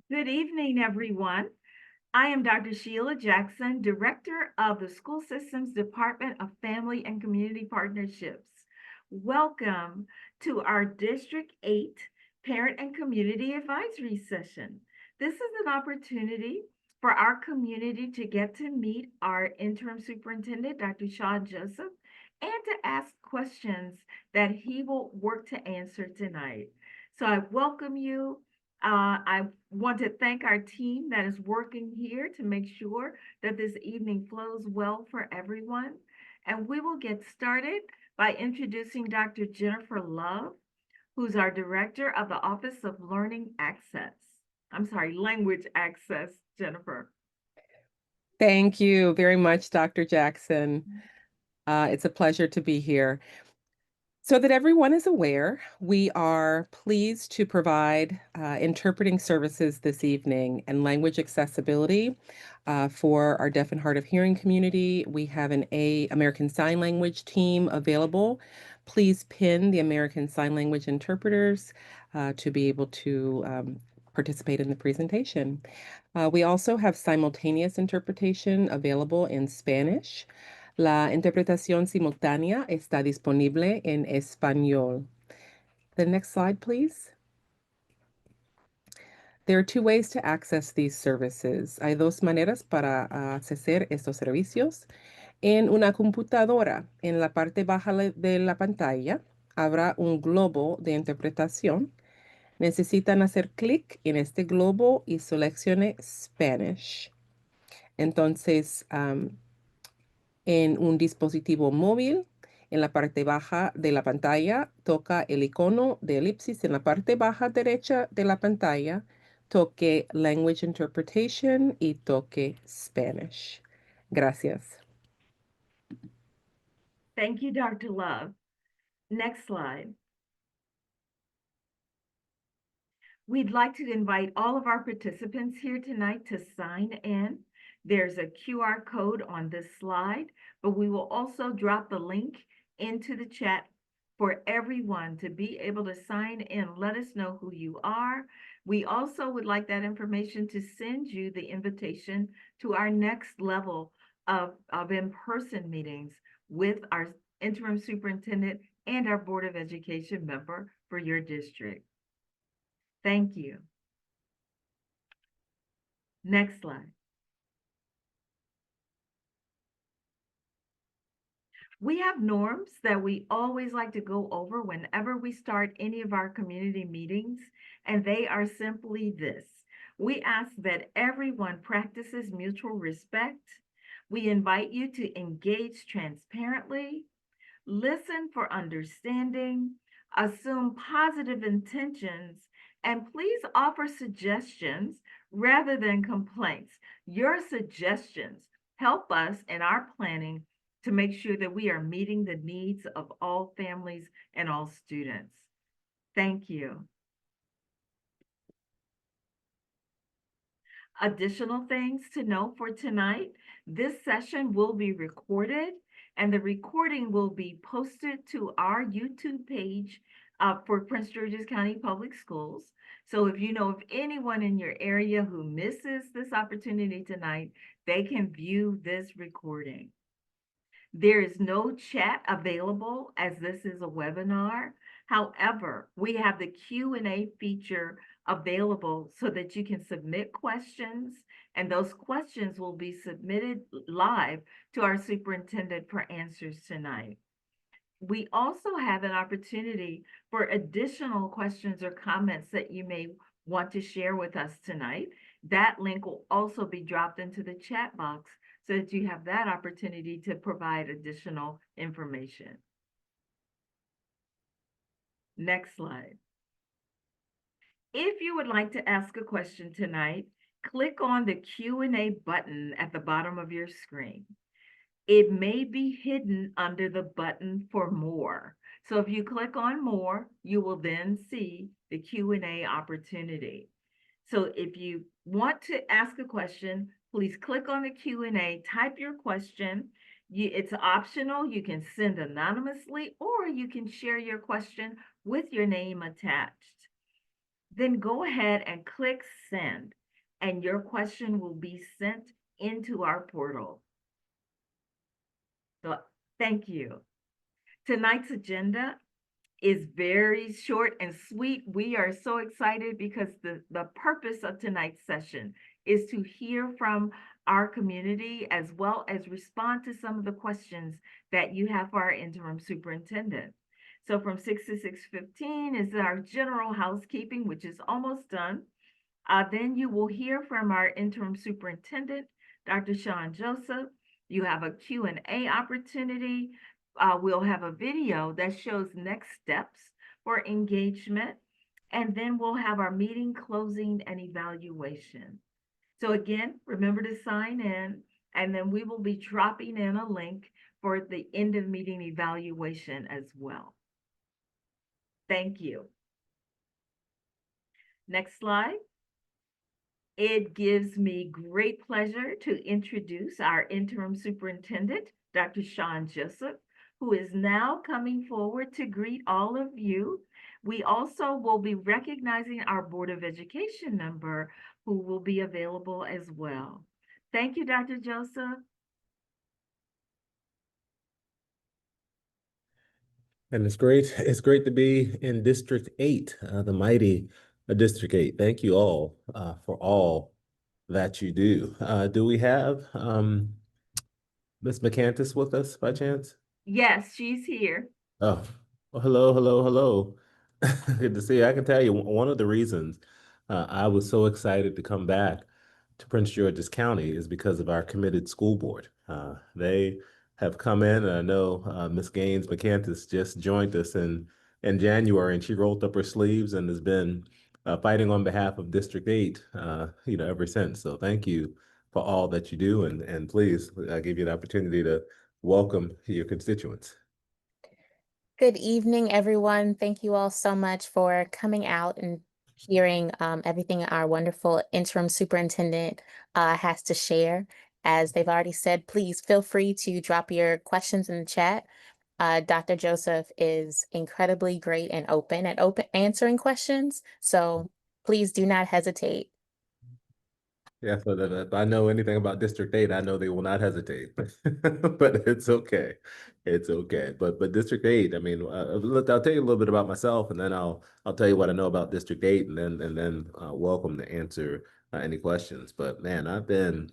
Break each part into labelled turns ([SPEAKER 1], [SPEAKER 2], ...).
[SPEAKER 1] Good evening, everyone. I am Dr. Sheila Jackson, Director of the School Systems Department of Family and Community Partnerships. Welcome to our District 8 Parent and Community Advisory Session. This is an opportunity for our community to get to meet our interim superintendent, Dr. Sean Joseph, and to ask questions that he will work to answer tonight. So I welcome you. I want to thank our team that is working here to make sure that this evening flows well for everyone. And we will get started by introducing Dr. Jennifer Love, who's our Director of the Office of Learning Access. I'm sorry, Language Access, Jennifer.
[SPEAKER 2] Thank you very much, Dr. Jackson. It's a pleasure to be here. So that everyone is aware, we are pleased to provide interpreting services this evening and language accessibility for our deaf and hard of hearing community. We have an American Sign Language team available. Please pin the American Sign Language interpreters to be able to participate in the presentation. We also have simultaneous interpretation available in Spanish. La interpretación simultánea está disponible en español. The next slide, please. There are two ways to access these services. Hay dos maneras para acceder estos servicios. En una computadora, en la parte baja de la pantalla, habrá un globo de interpretación. Necesitan hacer clic en este globo y seleccione Spanish. Entonces, en un dispositivo móvil, en la parte baja de la pantalla, toca el icono de elipsis en la parte baja derecha de la pantalla, toque Language Interpretation y toque Spanish. Gracias.
[SPEAKER 1] Thank you, Dr. Love. Next slide. We'd like to invite all of our participants here tonight to sign in. There's a QR code on this slide, but we will also drop the link into the chat for everyone to be able to sign in. Let us know who you are. We also would like that information to send you the invitation to our next level of in-person meetings with our interim superintendent and our Board of Education member for your district. Thank you. Next slide. We have norms that we always like to go over whenever we start any of our community meetings, and they are simply this. We ask that everyone practices mutual respect. We invite you to engage transparently, listen for understanding, assume positive intentions, and please offer suggestions rather than complaints. Your suggestions help us in our planning to make sure that we are meeting the needs of all families and all students. Thank you. Additional things to know for tonight, this session will be recorded and the recording will be posted to our YouTube page for Prince George's County Public Schools. So if you know of anyone in your area who misses this opportunity tonight, they can view this recording. There is no chat available as this is a webinar. However, we have the Q&A feature available so that you can submit questions, and those questions will be submitted live to our superintendent for answers tonight. We also have an opportunity for additional questions or comments that you may want to share with us tonight. That link will also be dropped into the chat box so that you have that opportunity to provide additional information. Next slide. If you would like to ask a question tonight, click on the Q&A button at the bottom of your screen. It may be hidden under the button for more. So if you click on more, you will then see the Q&A opportunity. So if you want to ask a question, please click on the Q&A, type your question. It's optional. You can send anonymously or you can share your question with your name attached. Then go ahead and click send, and your question will be sent into our portal. So thank you. Tonight's agenda is very short and sweet. We are so excited because the purpose of tonight's session is to hear from our community as well as respond to some of the questions that you have for our interim superintendent. So from 6 to 6:15 is our general housekeeping, which is almost done. Then you will hear from our interim superintendent, Dr. Sean Joseph. You have a Q&A opportunity. We'll have a video that shows next steps for engagement. And then we'll have our meeting closing and evaluation. So again, remember to sign in, and then we will be dropping in a link for the end of meeting evaluation as well. Thank you. Next slide. It gives me great pleasure to introduce our interim superintendent, Dr. Sean Joseph, who is now coming forward to greet all of you. We also will be recognizing our Board of Education member who will be available as well. Thank you, Dr. Joseph.
[SPEAKER 3] And it's great to be in District 8, the mighty District 8. Thank you all for all that you do. Do we have Ms. McCantis with us by chance?
[SPEAKER 1] Yes, she's here.
[SPEAKER 3] Oh, well, hello, hello, hello. Good to see you. I can tell you one of the reasons I was so excited to come back to Prince George's County is because of our committed school board. They have come in, and I know Ms. Gaines McCantis just joined us in January, and she rolled up her sleeves and has been fighting on behalf of District 8, ever since. So thank you for all that you do, and please, I give you the opportunity to welcome your constituents.
[SPEAKER 4] Good evening, everyone. Thank you all so much for coming out and hearing everything our wonderful interim superintendent has to share. As they've already said, please feel free to drop your questions in the chat. Dr. Joseph is incredibly great and open at answering questions, so please do not hesitate.
[SPEAKER 3] Yeah, so that if I know anything about District 8, I know they will not hesitate. But it's okay. It's okay. But District 8, I mean, look, I'll tell you a little bit about myself, and then I'll tell you what I know about District 8, and then welcome to answer any questions. But man, I've been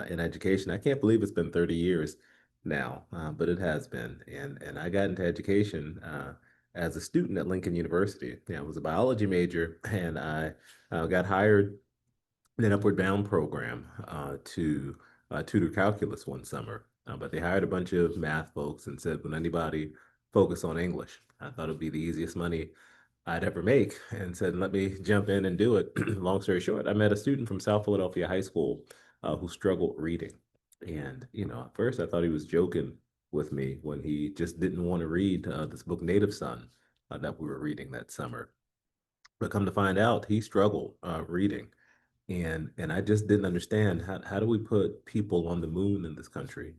[SPEAKER 3] in education. I can't believe it's been 30 years now, but it has been. And I got into education as a student at Lincoln University. Yeah, I was a biology major, and I got hired an Upward Bound program to tutor calculus one summer. But they hired a bunch of math folks and said, "Would anybody focus on English?" I thought it'd be the easiest money I'd ever make, and said, "Let me jump in and do it." Long story short, I met a student from South Philadelphia High School who struggled reading. And, at first I thought he was joking with me when he just didn't want to read this book, Native Son, that we were reading that summer. But come to find out, he struggled reading. And I just didn't understand how do we put people on the moon in this country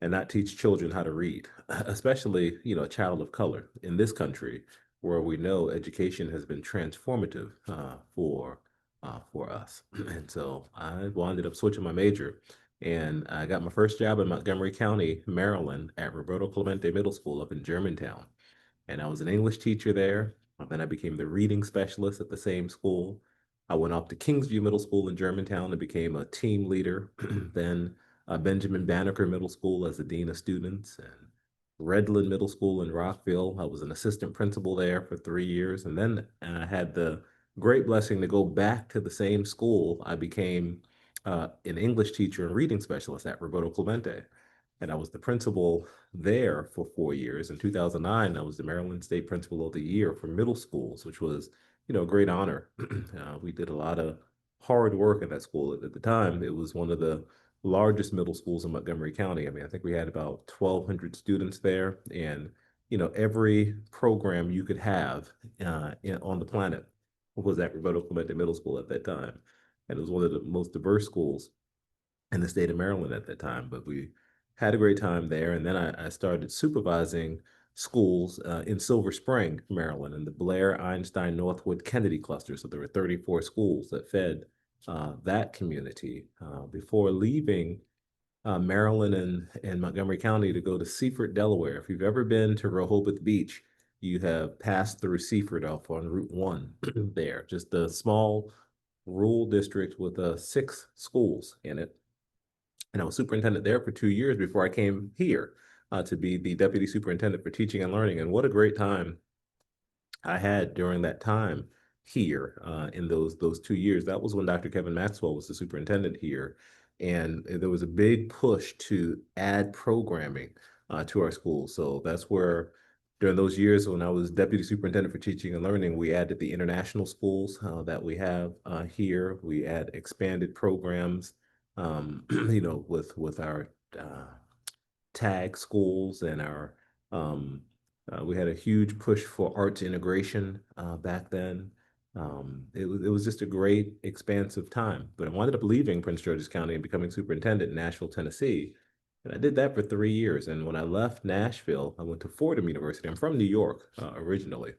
[SPEAKER 3] and not teach children how to read, especially, a child of color in this country where we know education has been transformative for us. And so I ended up switching my major, and I got my first job in Montgomery County, Maryland, at Roberto Clemente Middle School up in Germantown. And I was an English teacher there. And then I became the reading specialist at the same school. I went off to Kingsview Middle School in Germantown and became a team leader. Then Benjamin Banneker Middle School as the dean of students, and Redland Middle School in Rockville. I was an assistant principal there for 3 years. And then I had the great blessing to go back to the same school. I became an English teacher and reading specialist at Roberto Clemente. And I was the principal there for 4 years. In 2009, I was the Maryland State Principal of the Year for middle schools, which was, a great honor. We did a lot of hard work at that school. At the time, it was one of the largest middle schools in Montgomery County. I mean, I think we had about 1,200 students there, and every program you could have on the planet was at Roberto Clemente Middle School at that time, and it was one of the most diverse schools in the state of Maryland at that time. But we had a great time there. And then I started supervising schools in Silver Spring, Maryland, in the Blair, Einstein, Northwood, Kennedy cluster. So there were 34 schools that fed that community before leaving Maryland and Montgomery County to go to Seaford, Delaware. If you've ever been to Rehoboth Beach, you have passed through Seaford off on Route 1 there, just a small rural district with 6 schools in it. And I was superintendent there for 2 years before I came here to be the deputy superintendent for teaching and learning. And what a great time I had during that time here in those 2 years. That was when Dr. Kevin Maxwell was the superintendent here. And there was a big push to add programming to our schools. So that's where during those years when I was deputy superintendent for teaching and learning, we added the international schools that we have here. We add expanded programs, with our tag schools and our we had a huge push for arts integration back then. It was just a great expansive time. But I wound up leaving Prince George's County and becoming superintendent in Nashville, Tennessee. And I did that for 3 years. And when I left Nashville, I went to Fordham University. I'm from New York originally.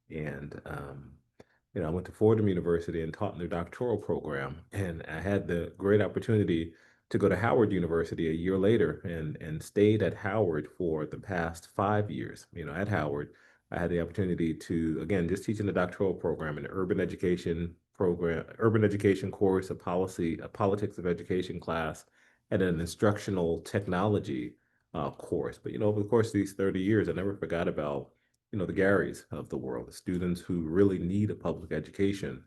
[SPEAKER 3] And I went to Fordham University and taught in their doctoral program. And I had the great opportunity to go to Howard University a year later and stayed at Howard for the past 5 years. At Howard, I had the opportunity to, again, just teach in the doctoral program, an urban education program, urban education course, a politics of education class, and an instructional technology course. But, over the course of these 30 years, I never forgot about, the Garys of the world, the students who really need a public education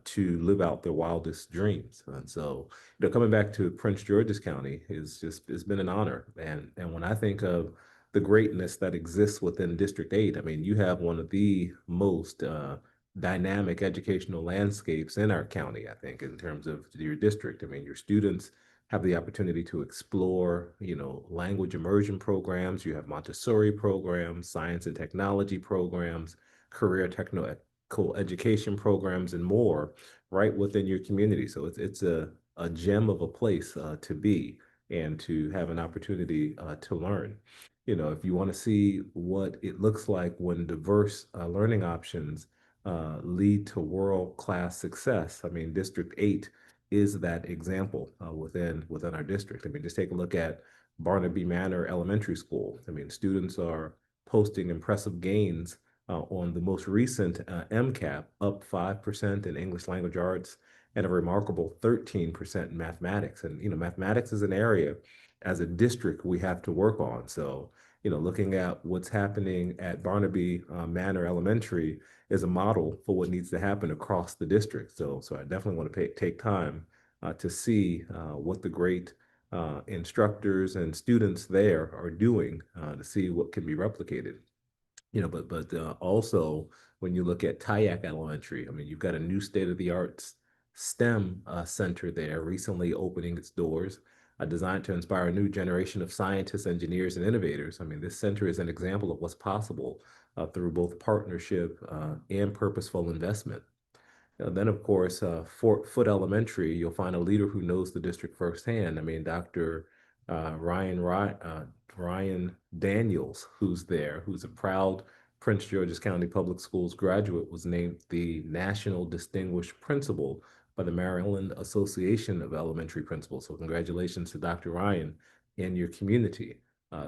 [SPEAKER 3] to live out their wildest dreams. And so, coming back to Prince George's County has been an honor. And when I think of the greatness that exists within District 8, I mean, you have one of the most dynamic educational landscapes in our county, I think, in terms of your district. I mean, your students have the opportunity to explore, language immersion programs. You have Montessori programs, science and technology programs, career technical education programs, and more right within your community. So it's a gem of a place to be and to have an opportunity to learn. If you want to see what it looks like when diverse learning options lead to world-class success, I mean, District 8 is that example within our district. I mean, just take a look at Barnaby Manor Elementary School. I mean, students are posting impressive gains on the most recent MCAP, up 5% in English language arts and a remarkable 13% in mathematics. And, mathematics is an area as a district we have to work on. So, looking at what's happening at Barnaby Manor Elementary is a model for what needs to happen across the district. So I definitely want to take time to see what the great instructors and students there are doing to see what can be replicated. But also when you look at Tyack Elementary, I mean, you've got a new state-of-the-art STEM center there recently opening its doors, designed to inspire a new generation of scientists, engineers, and innovators. I mean, this center is an example of what's possible through both partnership and purposeful investment. Then, of course, Fort Foot Elementary, you'll find a leader who knows the district firsthand. I mean, Dr. Ryan Daniels, who's there, who's a proud Prince George's County Public Schools graduate, was named the National Distinguished Principal by the Maryland Association of Elementary Principals. So congratulations to Dr. Ryan and your community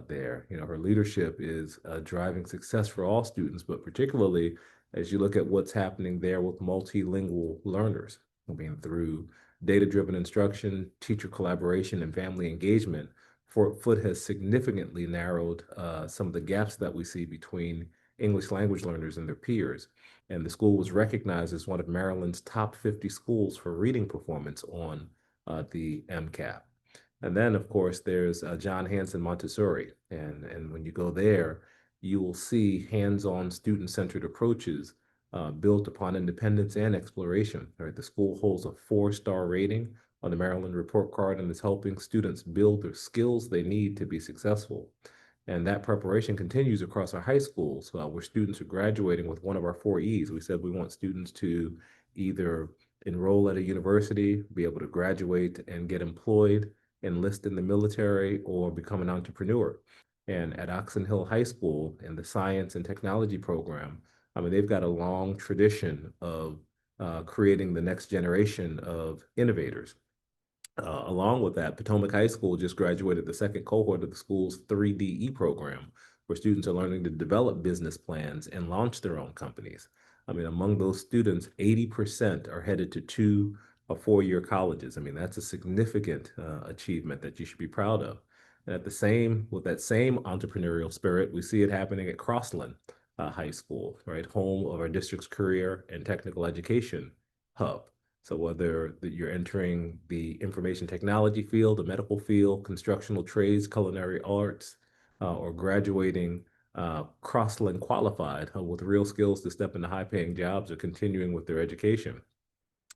[SPEAKER 3] there. Her leadership is driving success for all students, but particularly as you look at what's happening there with multilingual learners. I mean, through data-driven instruction, teacher collaboration, and family engagement, Fort Foot has significantly narrowed some of the gaps that we see between English language learners and their peers. And the school was recognized as one of Maryland's top 50 schools for reading performance on the MCAP. And then, of course, there's John Hanson Montessori. And when you go there, you will see hands-on student-centered approaches built upon independence and exploration. Right? The school holds a 4-star rating on the Maryland report card and is helping students build the skills they need to be successful. And that preparation continues across our high schools where students are graduating with one of our 4 E's. We said we want students to either enroll at a university, be able to graduate and get employed, enlist in the military, or become an entrepreneur. And at Oxon Hill High School in the science and technology program, I mean, they've got a long tradition of creating the next generation of innovators. Along with that, Potomac High School just graduated the second cohort of the school's 3DE program, where students are learning to develop business plans and launch their own companies. I mean, among those students, 80% are headed to 2 or 4 year colleges. I mean, that's a significant achievement that you should be proud of. And with that same entrepreneurial spirit, we see it happening at Crossland High School, right, home of our district's career and technical education hub. So whether you're entering the information technology field, the medical field, constructional trades, culinary arts, or graduating Crossland qualified with real skills to step into high-paying jobs or continuing with their education.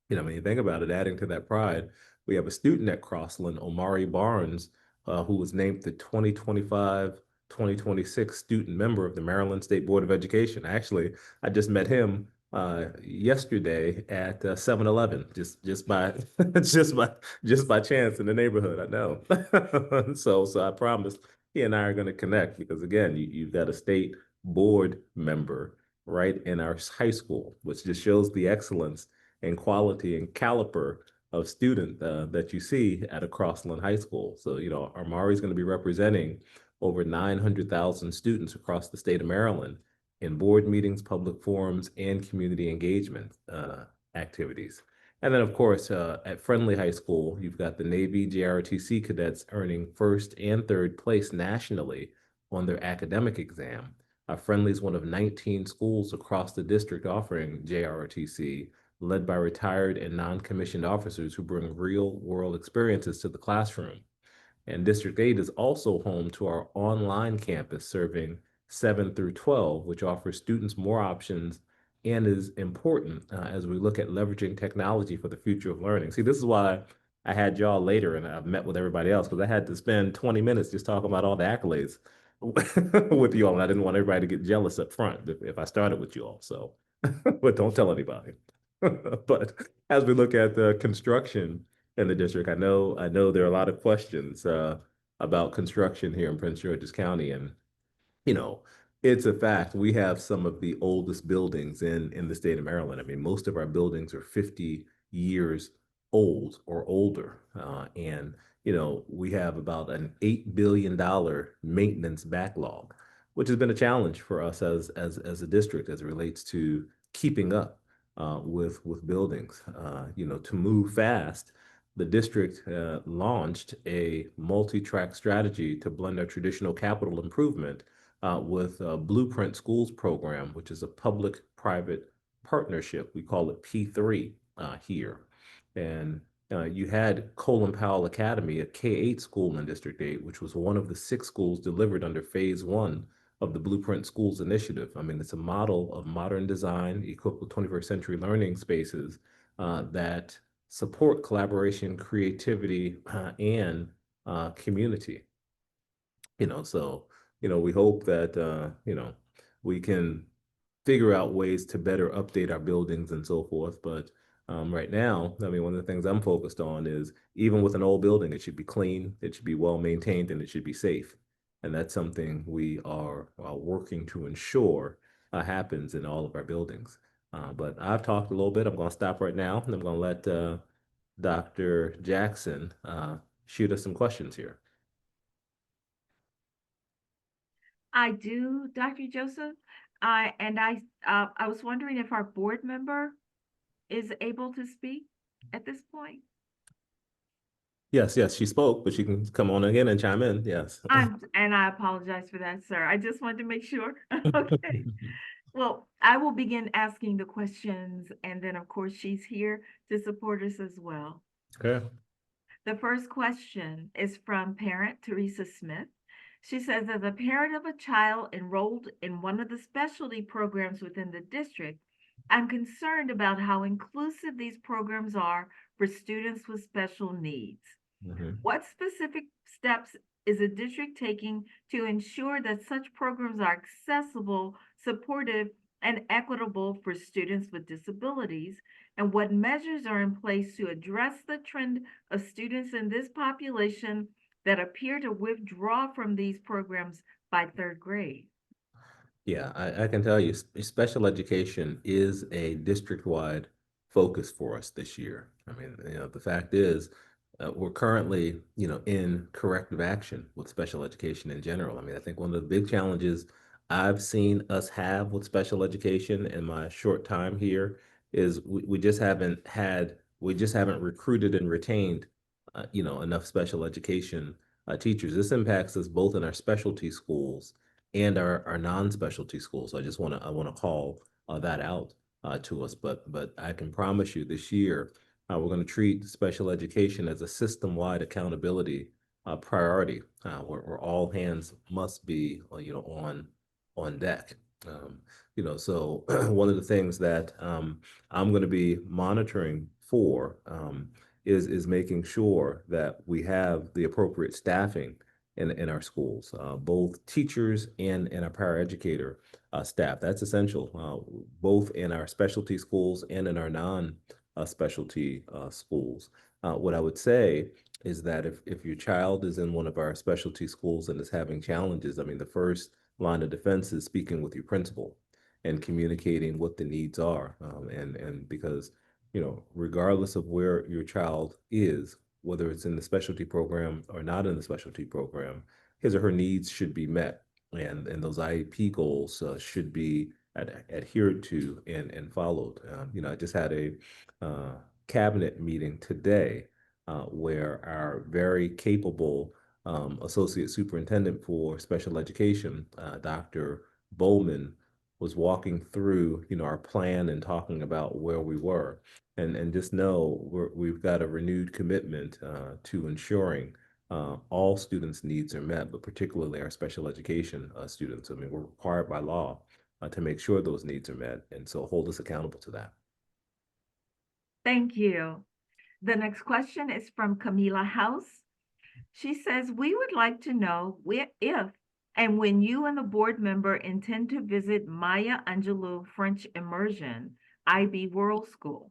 [SPEAKER 3] When you think about it, adding to that pride, we have a student at Crossland, Omari Barnes, who was named the 2025-2026 student member of the Maryland State Board of Education. Actually, I just met him yesterday at 7-Eleven, just by just by chance in the neighborhood. I know. So I promise he and I are going to connect because again, you've got a state board member right in our high school, which just shows the excellence and quality and caliper of student that you see at a Crossland High School. So, Armari is going to be representing over 900,000 students across the state of Maryland in board meetings, public forums, and community engagement activities. And then, of course, at Friendly High School, you've got the Navy JROTC cadets earning first and third place nationally on their academic exam. Friendly is one of 19 schools across the district offering JROTC, led by retired and non-commissioned officers who bring real-world experiences to the classroom. And District 8 is also home to our online campus serving 7 through 12, which offers students more options and is important as we look at leveraging technology for the future of learning. See, this is why I had y'all later and I've met with everybody else because I had to spend 20 minutes just talking about all the accolades with you all. And I didn't want everybody to get jealous up front if I started with you all. So, but don't tell anybody. But as we look at the construction in the district, I know there are a lot of questions about construction here in Prince George's County, and you know, it's a fact. We have some of the oldest buildings in the state of Maryland. I mean, most of our buildings are 50 years old or older, and we have about an $8 billion maintenance backlog, which has been a challenge for us as a district as it relates to keeping up with buildings. To move fast, the district launched a multi-track strategy to blend our traditional capital improvement with Blueprint Schools program, which is a public-private partnership. We call it P3 here. And you had Colin Powell Academy, a K-8 school in District 8, which was one of the 6 schools delivered under Phase 1 of the Blueprint Schools initiative. I mean, it's a model of modern design equipped with 21st century learning spaces that support collaboration, creativity, and community. So we hope that we can figure out ways to better update our buildings and so forth. But right now, I mean, one of the things I'm focused on is even with an old building, it should be clean, it should be well maintained, and it should be safe. And that's something we are working to ensure happens in all of our buildings. But I've talked a little bit. I'm going to stop right now, and I'm going to let Dr. Jackson shoot us some questions here.
[SPEAKER 1] I do, Dr. Joseph. I was wondering if our board member is able to speak at this point.
[SPEAKER 3] Yes, she spoke, but she can come on again and chime in. Yes.
[SPEAKER 1] And I apologize for that, sir. I just wanted to make sure. Okay. Well, I will begin asking the questions, and then, of course, she's here to support us as well.
[SPEAKER 3] Okay.
[SPEAKER 1] The first question is from parent Teresa Smith. She says, as a parent of a child enrolled in one of the specialty programs within the district, I'm concerned about how inclusive these programs are for students with special needs. What specific steps is the district taking to ensure that such programs are accessible, supportive, and equitable for students with disabilities? And what measures are in place to address the trend of students in this population that appear to withdraw from these programs by third grade.
[SPEAKER 3] Yeah, I can tell you, special education is a district-wide focus for us this year. I mean, the fact is, we're currently, in corrective action with special education in general. I mean, I think one of the big challenges I've seen us have with special education in my short time here is we just haven't recruited and retained, enough special education teachers. This impacts us both in our specialty schools and our non-specialty schools. So I want to call that out to us. But I can promise you this year we're going to treat special education as a system-wide accountability priority, where all hands must be on deck. So one of the things that I'm going to be monitoring for is making sure that we have the appropriate staffing in our schools, both teachers and our paraeducator staff. That's essential, both in our specialty schools and in our non-specialty schools. What I would say is that if your child is in one of our specialty schools and is having challenges, I mean, the first line of defense is speaking with your principal and communicating what the needs are. And because, regardless of where your child is, whether it's in the specialty program or not in the specialty program, his or her needs should be met. And those IEP goals should be adhered to and followed. I just had a cabinet meeting today where our very capable associate superintendent for special education, Dr. Bowman, was walking through, our plan and talking about where we were. And just know we've got a renewed commitment to ensuring all students' needs are met, but particularly our special education students. I mean, we're required by law to make sure those needs are met, and so hold us accountable to that.
[SPEAKER 1] Thank you. The next question is from Camila House. She says, we would like to know if and when you and the board member intend to visit Maya Angelou French Immersion, IB World School.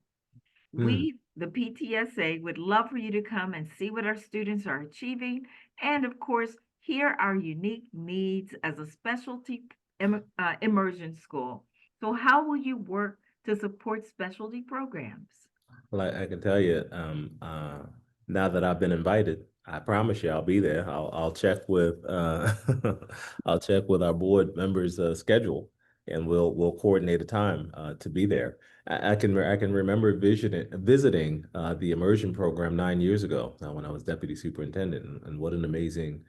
[SPEAKER 1] We, the PTSA, would love for you to come and see what our students are achieving and, of course, hear our unique needs as a specialty immersion school. So how will you work to support specialty programs?
[SPEAKER 3] Well, I can tell you, now that I've been invited, I promise you I'll be there. I'll check with I'll check with our board members' schedule, and we'll coordinate a time to be there. I can remember visiting the immersion program 9 years ago when I was deputy superintendent, and what an amazing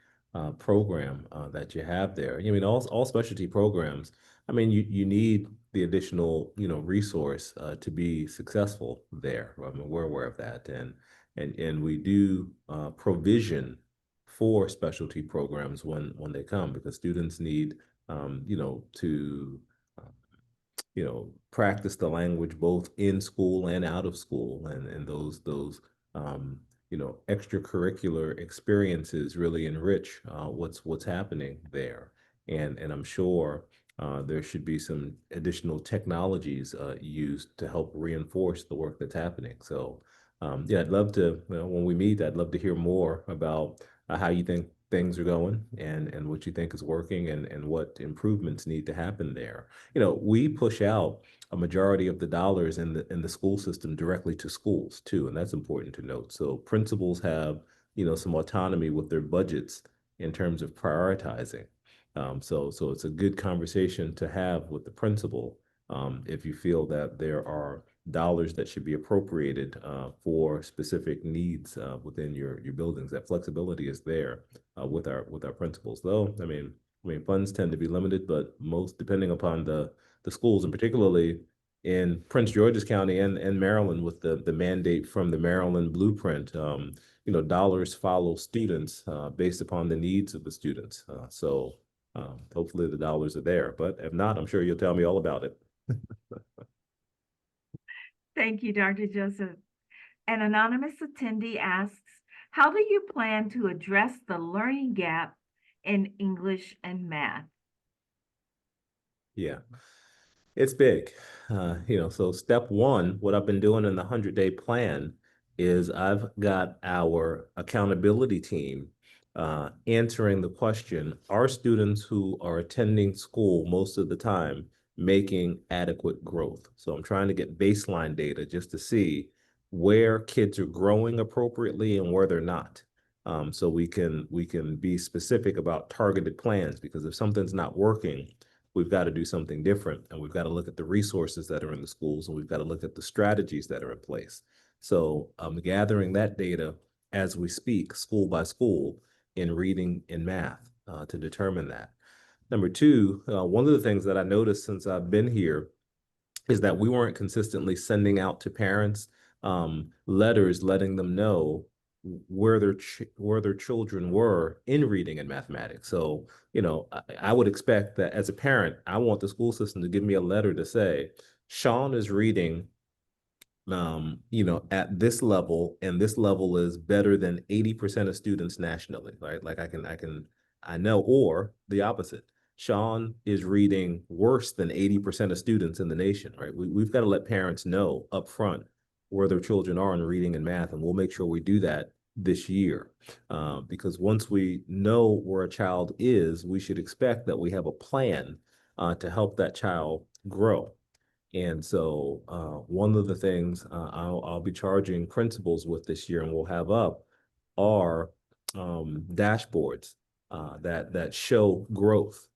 [SPEAKER 3] program that you have there. I mean, all specialty programs. I mean, you need the additional, resource to be successful there. I mean, we're aware of that, and we do provision for specialty programs when they come, because students need, to practice the language both in school and out of school, and those extracurricular experiences really enrich what's happening there. And I'm sure there should be some additional technologies used to help reinforce the work that's happening. So yeah, I'd love to, when we meet, I'd love to hear more about how you think things are going, and what you think is working, and what improvements need to happen there. We push out a majority of the dollars in the school system directly to schools too, and that's important to note. So principals have, some autonomy with their budgets in terms of prioritizing. So it's a good conversation to have with the principal if you feel that there are dollars that should be appropriated for specific needs within your buildings. That flexibility is there with our principals. Though, I mean, funds tend to be limited, but most depending upon the schools, and particularly in Prince George's County and Maryland, with the mandate from the Maryland Blueprint, dollars follow students based upon the needs of the students. So hopefully the dollars are there, but if not, I'm sure you'll tell me all about it.
[SPEAKER 1] Thank you, Dr. Joseph. An anonymous attendee asks, how do you plan to address the learning gap in English and math?
[SPEAKER 3] Yeah, it's big. So step one, what I've been doing in the 100-day plan is I've got our accountability team answering the question, are students who are attending school most of the time making adequate growth? So I'm trying to get baseline data just to see where kids are growing appropriately and where they're not. So we can be specific about targeted plans, because if something's not working, we've got to do something different, and we've got to look at the resources that are in the schools, and we've got to look at the strategies that are in place. So I'm gathering that data as we speak, school by school, in reading and math to determine that. Number two, one of the things that I noticed since I've been here is that we weren't consistently sending out to parents letters letting them know where their children were in reading and mathematics. So, I would expect that as a parent, I want the school system to give me a letter to say, Sean is reading at this level, and this level is better than 80% of students nationally, right? Like I know, or the opposite. Sean is reading worse than 80% of students in the nation, right? We've got to let parents know up front where their children are in reading and math, and we'll make sure we do that this year. Because once we know where a child is, we should expect that we have a plan to help that child grow. And so one of the things I'll be charging principals with this year and we'll have up are dashboards that show growth.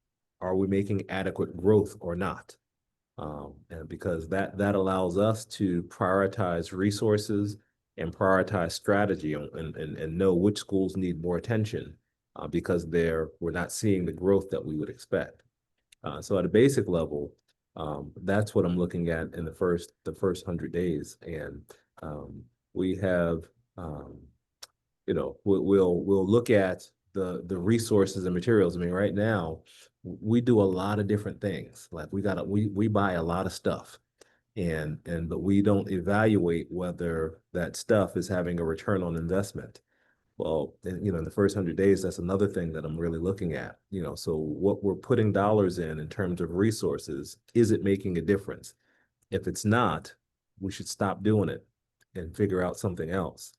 [SPEAKER 3] Are we making adequate growth or not? And because that allows us to prioritize resources and prioritize strategy and know which schools need more attention because we're not seeing the growth that we would expect. So at a basic level, that's what I'm looking at in the first 100 days. And we have, we'll look at the resources and materials. I mean, right now we do a lot of different things. Like we buy a lot of stuff, but we don't evaluate whether that stuff is having a return on investment. Well, in the first 100 days, that's another thing that I'm really looking at. So what we're putting dollars in terms of resources, is it making a difference? If it's not, we should stop doing it and figure out something else.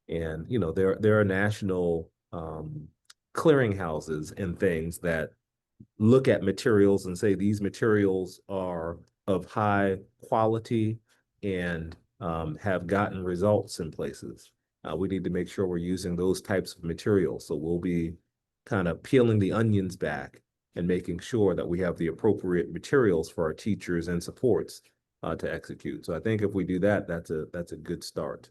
[SPEAKER 3] And there are national clearinghouses and things that look at materials and say these materials are of high quality and have gotten results in places. We need to make sure we're using those types of materials. So we'll be kind of peeling the onions back and making sure that we have the appropriate materials for our teachers and supports to execute. So I think if we do that, that's a good start.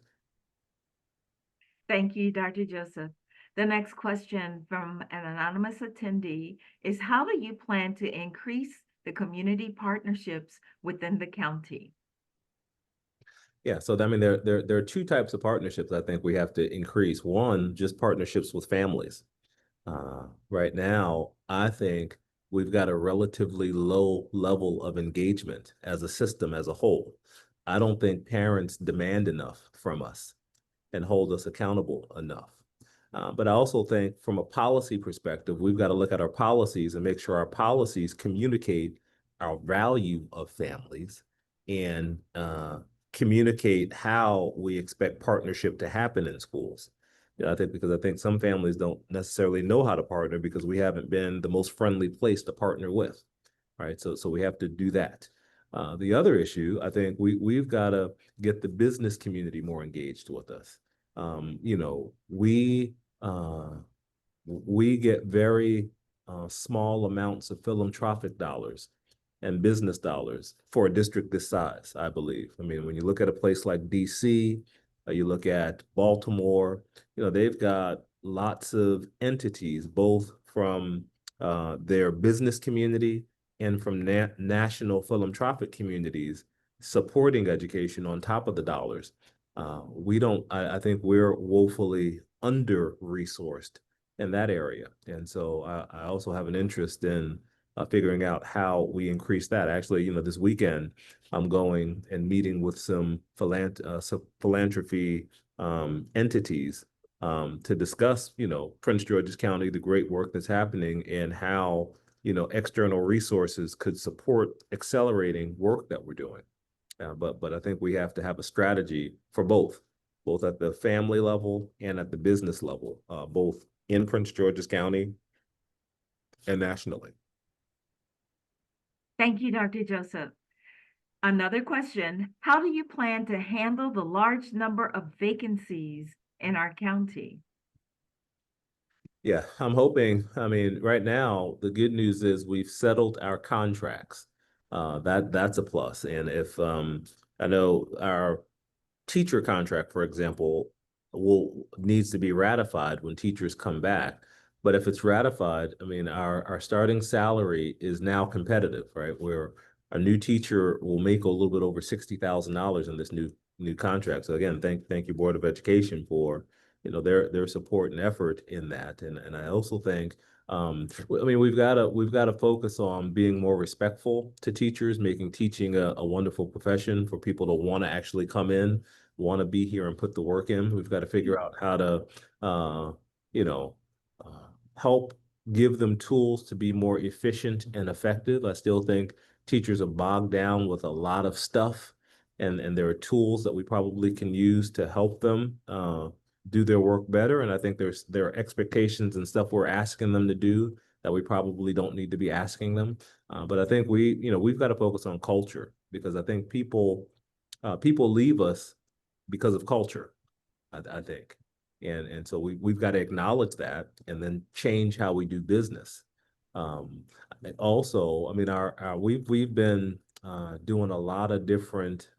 [SPEAKER 1] Thank you, Dr. Joseph. The next question from an anonymous attendee is, how do you plan to increase the community partnerships within the county?
[SPEAKER 3] Yeah, so I mean, there are two types of partnerships I think we have to increase. One, just partnerships with families. Right now, I think we've got a relatively low level of engagement as a system as a whole. I don't think parents demand enough from us and hold us accountable enough. But I also think from a policy perspective, we've got to look at our policies and make sure our policies communicate our value of families and communicate how we expect partnership to happen in schools. I think some families don't necessarily know how to partner because we haven't been the most friendly place to partner with, right? So we have to do that. The other issue, I think we've got to get the business community more engaged with us. We get very small amounts of philanthropic dollars and business dollars for a district this size, I believe. I mean, when you look at a place like DC, you look at Baltimore, they've got lots of entities, both from their business community and from national philanthropic communities supporting education on top of the dollars. I think we're woefully under-resourced in that area. And so I also have an interest in figuring out how we increase that. Actually, this weekend, I'm going and meeting with some philanthropy entities to discuss, Prince George's County, the great work that's happening, and how, external resources could support accelerating work that we're doing. But I think we have to have a strategy for both at the family level and at the business level, both in Prince George's County and nationally.
[SPEAKER 1] Thank you, Dr. Joseph. Another question, how do you plan to handle the large number of vacancies in our county?
[SPEAKER 3] Yeah, I'm hoping, I mean, right now, the good news is we've settled our contracts. That's a plus. And if I know our teacher contract, for example, will needs to be ratified when teachers come back. But if it's ratified, I mean, our starting salary is now competitive, right? Where a new teacher will make a little bit over $60,000 in this new contract. So again, thank you, Board of Education, for their support and effort in that. And I also think I mean, we've got to focus on being more respectful to teachers, making teaching a wonderful profession for people to want to actually come in, want to be here and put the work in. We've got to figure out how to, you know, help give them tools to be more efficient and effective. I still think teachers are bogged down with a lot of stuff, and there are tools that we probably can use to help them do their work better. And I think there are expectations and stuff we're asking them to do that we probably don't need to be asking them. But I think we've got to focus on culture, because I think people leave us because of culture, I think. And so we've got to acknowledge that and then change how we do business. Um, Also, I mean, we've been doing a lot of different,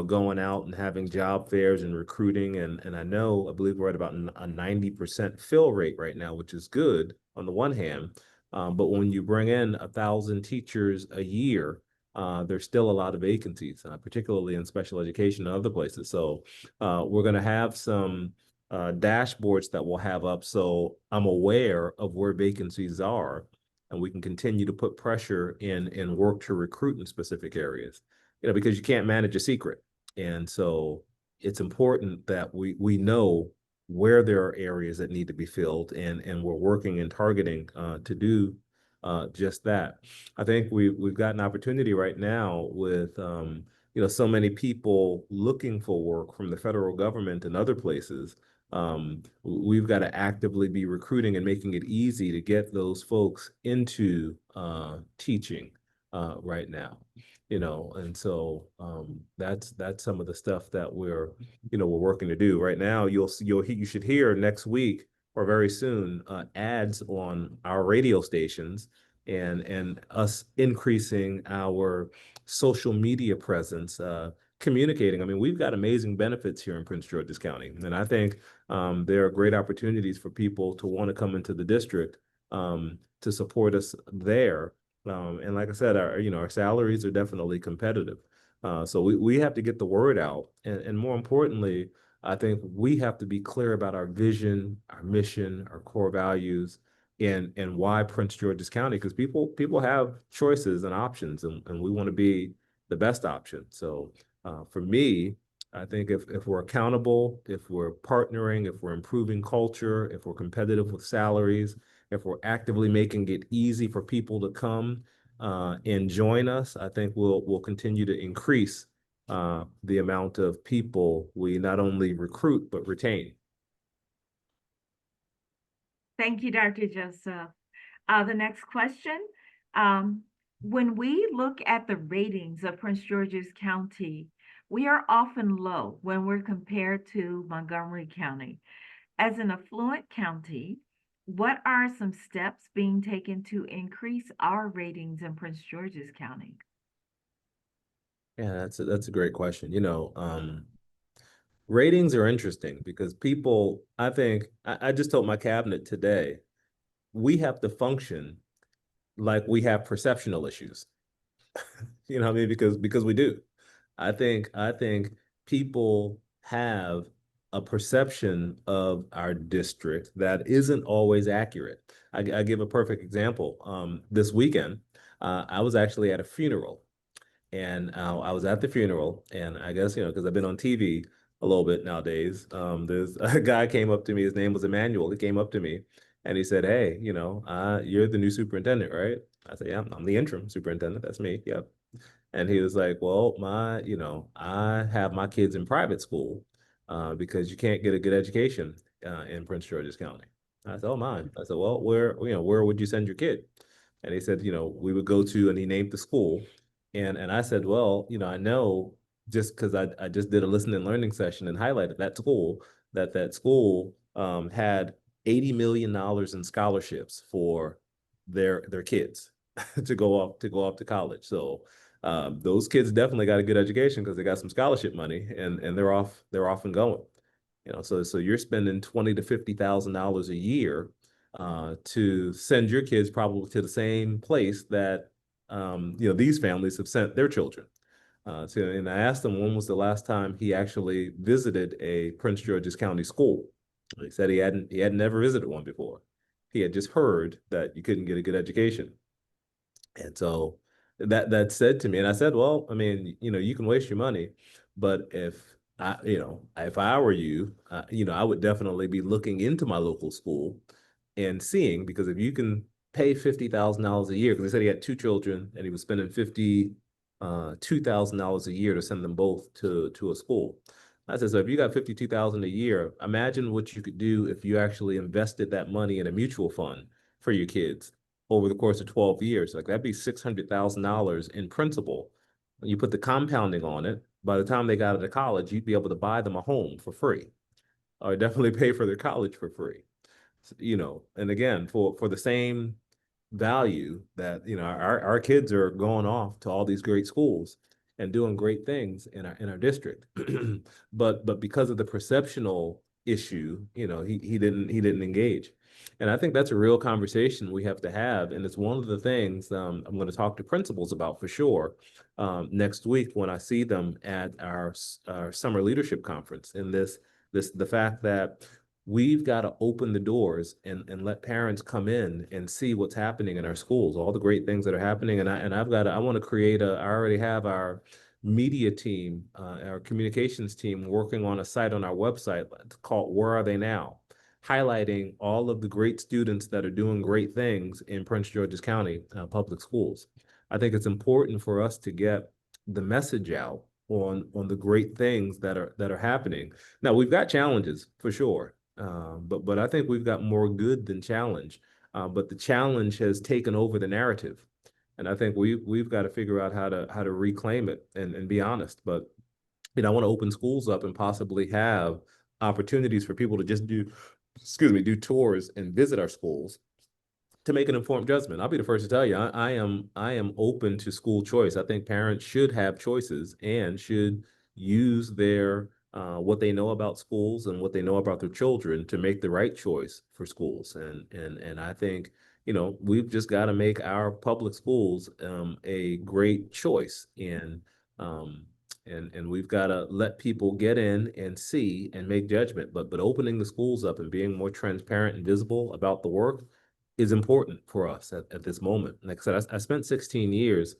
[SPEAKER 3] going out and having job fairs and recruiting, and I believe we're at about a 90% fill rate right now, which is good on the one hand. But when you bring in 1,000 teachers a year, there's still a lot of vacancies, particularly in special education and other places. So we're going to have some dashboards that we'll have up, so I'm aware of where vacancies are, and we can continue to put pressure and work to recruit in specific areas. Because you can't manage a secret, and so it's important that we know where there are areas that need to be filled, and we're working and targeting to do just that. I think we've got an opportunity right now with so many people looking for work from the federal government and other places. We've got to actively be recruiting and making it easy to get those folks into teaching right now. And so that's some of the stuff that we're working to do right now. You should hear next week or very soon ads on our radio stations, and us increasing our social media presence, communicating. I mean, we've got amazing benefits here in Prince George's County, and I think there are great opportunities for people to want to come into the district to support us there. And like I said, our salaries are definitely competitive. So we have to get the word out, and more importantly, I think we have to be clear about our vision, our mission, our core values, and why Prince George's County, because people have choices and options, and we want to be the best option. So for me, I think if we're accountable, if we're partnering, if we're improving culture, if we're competitive with salaries, if we're actively making it easy for people to come and join us, I think we'll continue to increase the amount of people we not only recruit but retain.
[SPEAKER 1] Thank you, Dr. Joseph. The next question, when we look at the ratings of Prince George's County, we are often low when we're compared to Montgomery County. As an affluent county, what are some steps being taken to increase our ratings in Prince George's County?
[SPEAKER 3] Yeah, that's a great question. Ratings are interesting because people, I think, I just told my cabinet today, we have to function like we have perceptional issues. You know what I mean? Because we do. I think people have a perception of our district that isn't always accurate. I give a perfect example. This weekend, I was actually at a funeral, and I was at the funeral, and I guess, because I've been on TV a little bit nowadays. There's a guy came up to me. His name was Emmanuel. He came up to me, and he said, "Hey, you're the new superintendent, right?" I said, "Yeah, I'm the interim superintendent. That's me. Yep." And he was like, "Well, I have my kids in private school because you can't get a good education in Prince George's County." I said, oh, mine. I said, well, where would you send your kid? And he said, we would go to, and he named the school. And I said, well, I know just because I just did a listening and learning session and highlighted that school had $80 million in scholarships for their kids to go off to college. So those kids definitely got a good education because they got some scholarship money and they're off and going. So you're spending $20,000 to $50,000 a year to send your kids probably to the same place that these families have sent their children. And I asked him when was the last time he actually visited a Prince George's County school. He said he had never visited one before. He had just heard that you couldn't get a good education. And so that said to me, and I said, well, I mean, you can waste your money, but if I were you, I would definitely be looking into my local school and seeing, because if you can pay $50,000 a year, because he said he had two children and he was spending $52,000 a year to send them both to a school. I said, so if you got 52,000 a year, imagine what you could do if you actually invested that money in a mutual fund for your kids over the course of 12 years. Like that'd be $600,000 in principal. When you put the compounding on it, by the time they got out of college, you'd be able to buy them a home for free, or definitely pay for their college for free. And again, for the same value that, our kids are going off to all these great schools and doing great things in our district. But because of the perceptional issue, he didn't engage. And I think that's a real conversation we have to have. And it's one of the things I'm going to talk to principals about for sure next week when I see them at our summer leadership conference. And the fact that we've got to open the doors and let parents come in and see what's happening in our schools, all the great things that are happening. And I want to create I already have our media team, our communications team working on a site on our website called Where Are They Now? Highlighting all of the great students that are doing great things in Prince George's County public schools. I think it's important for us to get the message out on the great things that are happening. Now we've got challenges for sure, but I think we've got more good than challenge. But the challenge has taken over the narrative, and I think we've got to figure out how to reclaim it and be honest. But I want to open schools up and possibly have opportunities for people to just do tours and visit our schools to make an informed judgment. I'll be the first to tell you, I am open to school choice. I think parents should have choices and should use their what they know about schools and what they know about their children to make the right choice for schools. And I think we've just got to make our public schools a great choice. And we've got to let people get in and see and make judgment. But opening the schools up and being more transparent and visible about the work is important for us at this moment. Like I said, I spent 16 years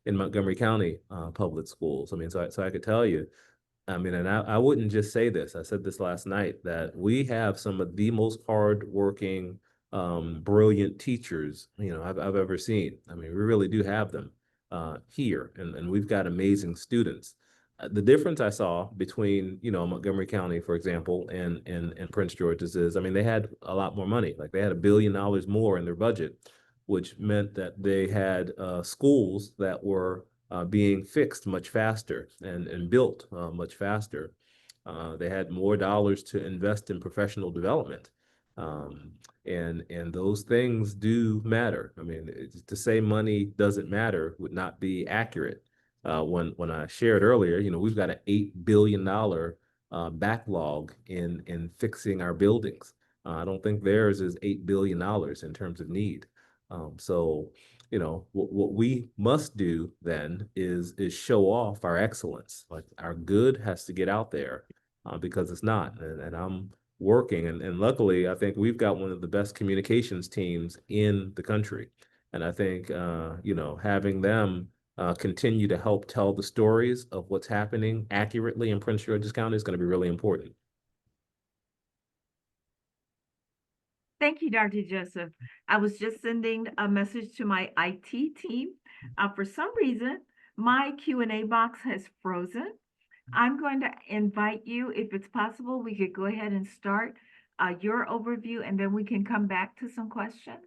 [SPEAKER 3] in Montgomery County public schools. I mean, so I could tell you, I mean, and I wouldn't just say this. I said this last night that we have some of the most hardworking, brilliant teachers, I've ever seen. I mean, we really do have them here, and we've got amazing students. The difference I saw between, Montgomery County, for example, and Prince George's is, I mean, they had a lot more money. Like they had $1 billion more in their budget, which meant that they had schools that were being fixed much faster and built much faster. They had more dollars to invest in professional development. And those things do matter. I mean, to say money doesn't matter would not be accurate. When I shared earlier, we've got an $8 billion backlog in fixing our buildings. I don't think theirs is $8 billion in terms of need. So, what we must do then is show off our excellence. Like our good has to get out there because it's not. And I'm working, and luckily, I think we've got one of the best communications teams in the country. And I think, having them continue to help tell the stories of what's happening accurately in Prince George's County is going to be really important.
[SPEAKER 1] Thank you, Dr. Joseph. I was just sending a message to my IT team. For some reason, my Q&A box has frozen. I'm going to invite you, if it's possible, we could go ahead and start your overview, and then we can come back to some questions.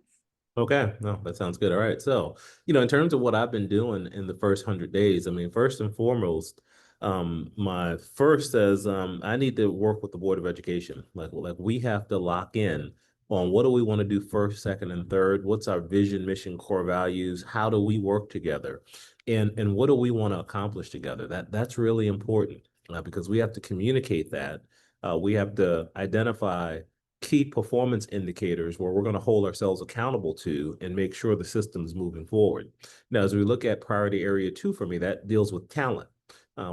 [SPEAKER 3] Okay, no, that sounds good. All right. So, in terms of what I've been doing in the first 100 days, I mean, first and foremost, my first says I need to work with the Board of Education. Like we have to lock in on what do we want to do first, second, and third. What's our vision, mission, core values? How do we work together? And what do we want to accomplish together? That's really important because we have to communicate that. We have to identify key performance indicators where we're going to hold ourselves accountable to and make sure the system's moving forward. Now, as we look at priority area 2 for me, that deals with talent.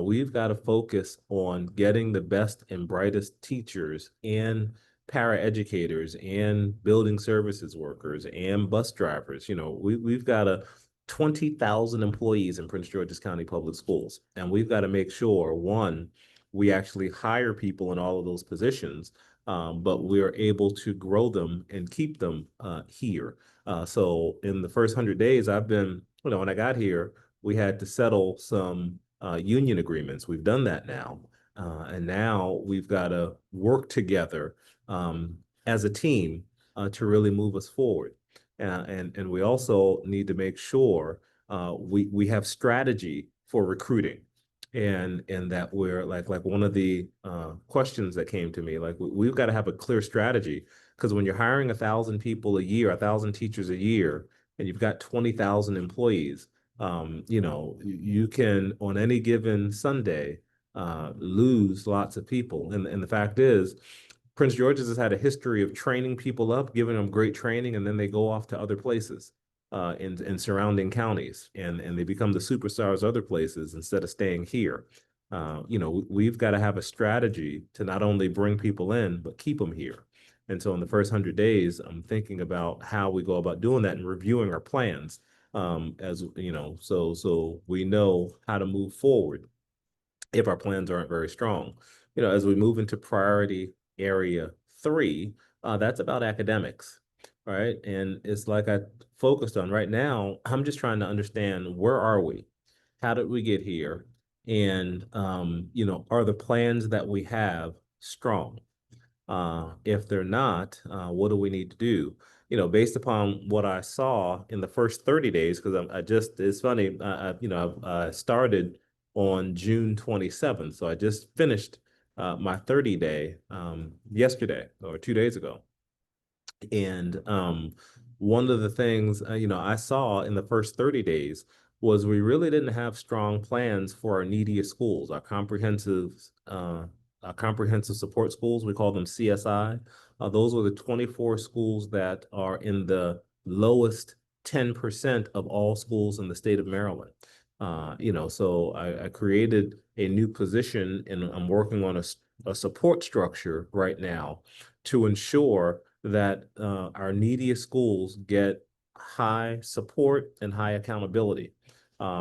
[SPEAKER 3] We've got to focus on getting the best and brightest teachers and paraeducators and building services workers and bus drivers. We've got 20,000 employees in Prince George's County Public Schools, and we've got to make sure, one, we actually hire people in all of those positions, but we're able to grow them and keep them here. So in the first 100 days, I've been, when I got here, we had to settle some union agreements. We've done that now. And now we've got to work together as a team to really move us forward. And we also need to make sure we have strategy for recruiting, and that we're like one of the questions that came to me, like we've got to have a clear strategy, because when you're hiring 1,000 people a year, 1,000 teachers a year, and you've got 20,000 employees, you can on any given Sunday lose lots of people. And the fact is, Prince George's has had a history of training people up, giving them great training, and then they go off to other places in surrounding counties, and they become the superstars other places instead of staying here. We've got to have a strategy to not only bring people in, but keep them here. And so in the first 100 days, I'm thinking about how we go about doing that and reviewing our plans, as so we know how to move forward if our plans aren't very strong. As we move into priority area 3, that's about academics, right? And it's like I focused on right now, I'm just trying to understand, where are we? How did we get here? And, are the plans that we have strong? If they're not, what do we need to do? Based upon what I saw in the first 30 days, because it's funny, I started on June 27th. So I just finished my 30-day yesterday or 2 days ago. And one of the things, I saw in the first 30 days was we really didn't have strong plans for our neediest schools, our comprehensive support schools. We call them CSI. Those were the 24 schools that are in the lowest 10% of all schools in the state of Maryland. So I created a new position, and I'm working on a support structure right now to ensure that our neediest schools get high support and high accountability,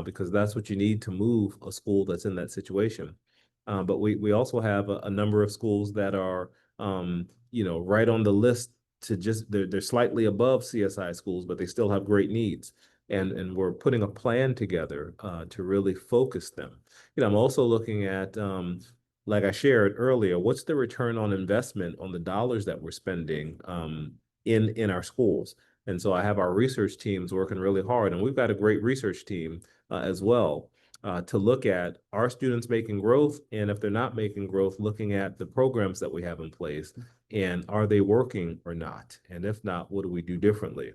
[SPEAKER 3] because that's what you need to move a school that's in that situation. But we also have a number of schools that are, right on the list to just, they're slightly above CSI schools, but they still have great needs. And we're putting a plan together to really focus them. I'm also looking at, like I shared earlier, what's the return on investment on the dollars that we're spending in our schools? And so I have our research teams working really hard, and we've got a great research team as well, to look at, are students making growth? And if they're not making growth, looking at the programs that we have in place, and are they working or not? And if not, what do we do differently?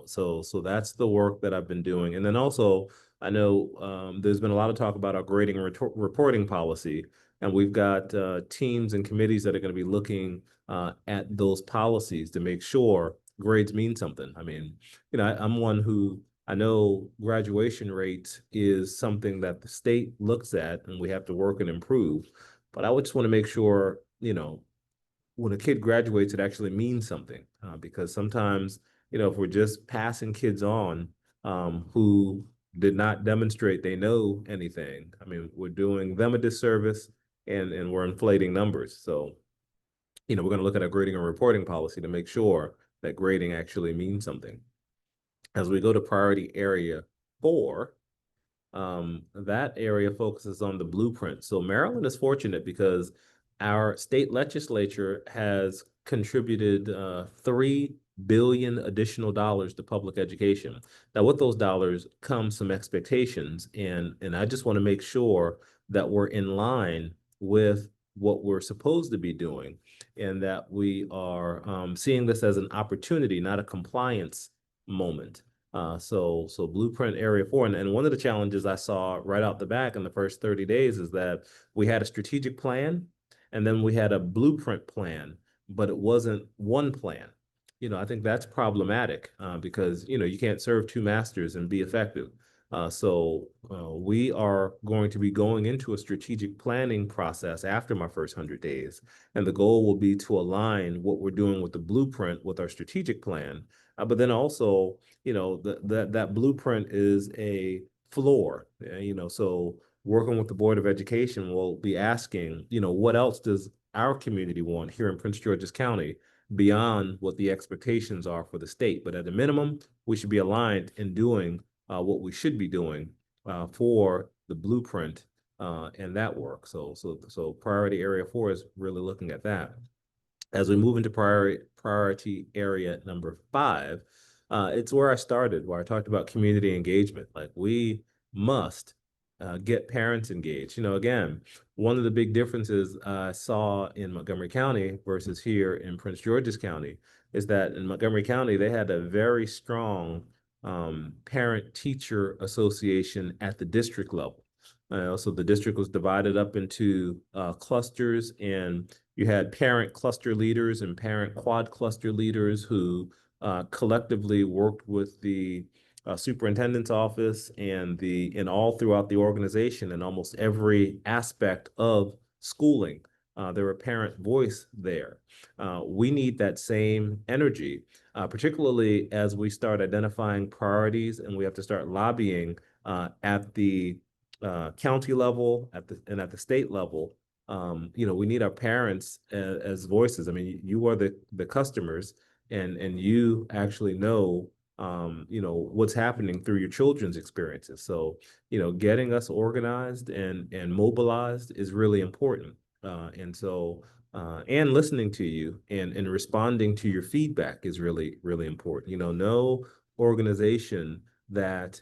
[SPEAKER 3] So that's the work that I've been doing. And then also, I know there's been a lot of talk about our grading and reporting policy, and we've got teams and committees that are going to be looking at those policies to make sure grades mean something. I mean, I'm one who, I know graduation rate is something that the state looks at and we have to work and improve, but I would just want to make sure, when a kid graduates, it actually means something, because sometimes, if we're just passing kids on who did not demonstrate they know anything, I mean, we're doing them a disservice, and we're inflating numbers. So, we're going to look at a grading and reporting policy to make sure that grading actually means something. As we go to priority area 4, that area focuses on the blueprint. So Maryland is fortunate because our state legislature has contributed $3 billion additional dollars to public education. Now, with those dollars come some expectations, and I just want to make sure that we're in line with what we're supposed to be doing, and that we are seeing this as an opportunity, not a compliance moment. So Blueprint Area 4, and one of the challenges I saw right out the back in the first 30 days is that we had a strategic plan, and then we had a blueprint plan, but it wasn't one plan. I think that's problematic because, you can't serve two masters and be effective. So we are going to be going into a strategic planning process after my first 100 days. And the goal will be to align what we're doing with the blueprint with our strategic plan. But then also, that blueprint is a floor, so working with the Board of Education, we'll be asking, what else does our community want here in Prince George's County beyond what the expectations are for the state? But at a minimum, we should be aligned in doing what we should be doing for the blueprint and that work. So priority area 4 is really looking at that. As we move into priority area number 5, it's where I started, where I talked about community engagement. Like, we must get parents engaged. Again, one of the big differences I saw in Montgomery County versus here in Prince George's County is that in Montgomery County, they had a very strong parent-teacher association at the district level. So the district was divided up into clusters, and you had parent cluster leaders and parent quad cluster leaders who collectively worked with the superintendent's office and all throughout the organization in almost every aspect of schooling. There were parent voice there. We need that same energy, particularly as we start identifying priorities and we have to start lobbying at the county level, at the state level. We need our parents as voices. I mean, you are the customers, and you actually know what's happening through your children's experiences. So, getting us organized and mobilized is really important. And listening to you and responding to your feedback is really, really important. No organization that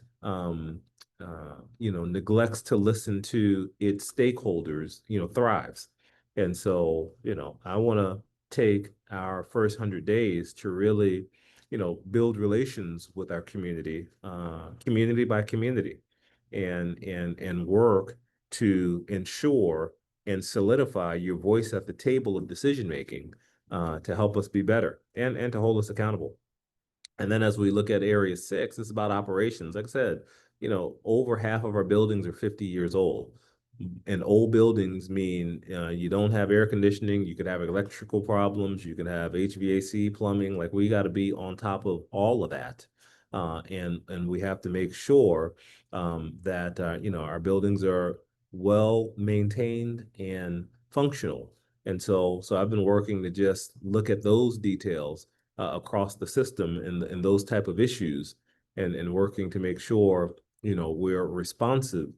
[SPEAKER 3] neglects to listen to its stakeholders, thrives. And so, I want to take our first 100 days to really, build relations with our community, community by community, and work to ensure and solidify your voice at the table of decision making to help us be better and to hold us accountable. And then as we look at area 6, it's about operations. Like I said, over half of our buildings are 50 years old. And old buildings mean you don't have air conditioning, you could have electrical problems, you can have HVAC, plumbing. Like, we got to be on top of all of that. And we have to make sure that our buildings are well maintained and functional. And so I've been working to just look at those details across the system and those type of issues, and working to make sure we're responsive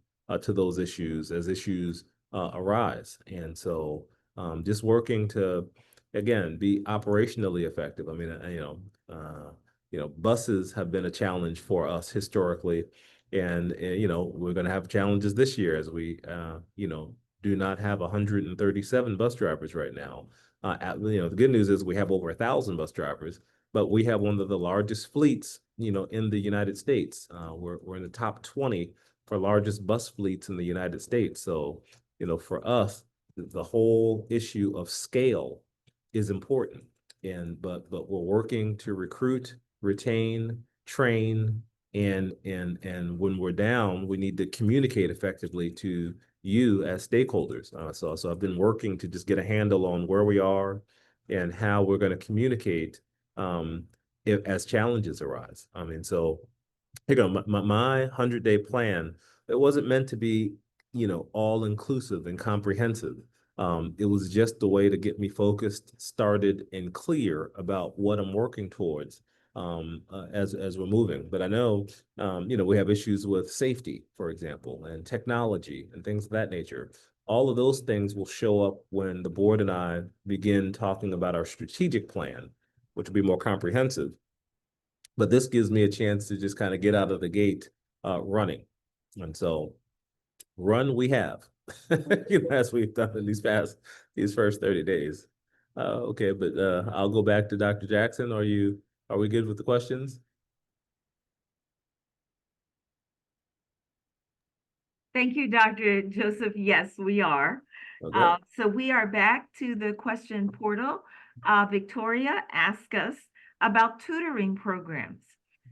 [SPEAKER 3] to those issues as issues arise. And so just working to, again, be operationally effective. I mean, buses have been a challenge for us historically, and we're going to have challenges this year as we do not have 137 bus drivers right now. The good news is we have over 1,000 bus drivers, but we have one of the largest fleets, in the United States. We're in the top 20 for largest bus fleets in the United States. So, for us, the whole issue of scale is important. But we're working to recruit, retain, train, and when we're down, we need to communicate effectively to you as stakeholders. So I've been working to just get a handle on where we are and how we're going to communicate as challenges arise. I mean, so here you go. My 100-day plan, it wasn't meant to be, all inclusive and comprehensive. It was just the way to get me focused, started, and clear about what I'm working towards as we're moving. But I know, we have issues with safety, for example, and technology and things of that nature. All of those things will show up when the board and I begin talking about our strategic plan, which will be more comprehensive. But this gives me a chance to just kind of get out of the gate running. And so run we have, as we've done in these first 30 days. Okay, but I'll go back to Dr. Jackson. Are we good with the questions?
[SPEAKER 1] Thank you, Dr. Joseph. Yes, we are.
[SPEAKER 3] Okay.
[SPEAKER 1] So we are back to the question portal. Victoria asked us about tutoring programs.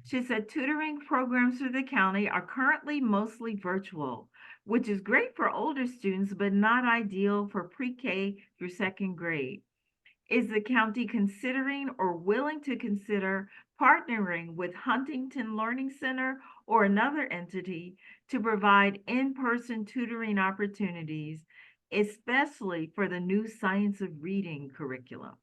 [SPEAKER 1] She said tutoring programs through the county are currently mostly virtual, which is great for older students, but not ideal for pre-K through second grade. Is the county considering or willing to consider partnering with Huntington Learning Center or another entity to provide in-person tutoring opportunities, especially for the new Science of Reading curriculum?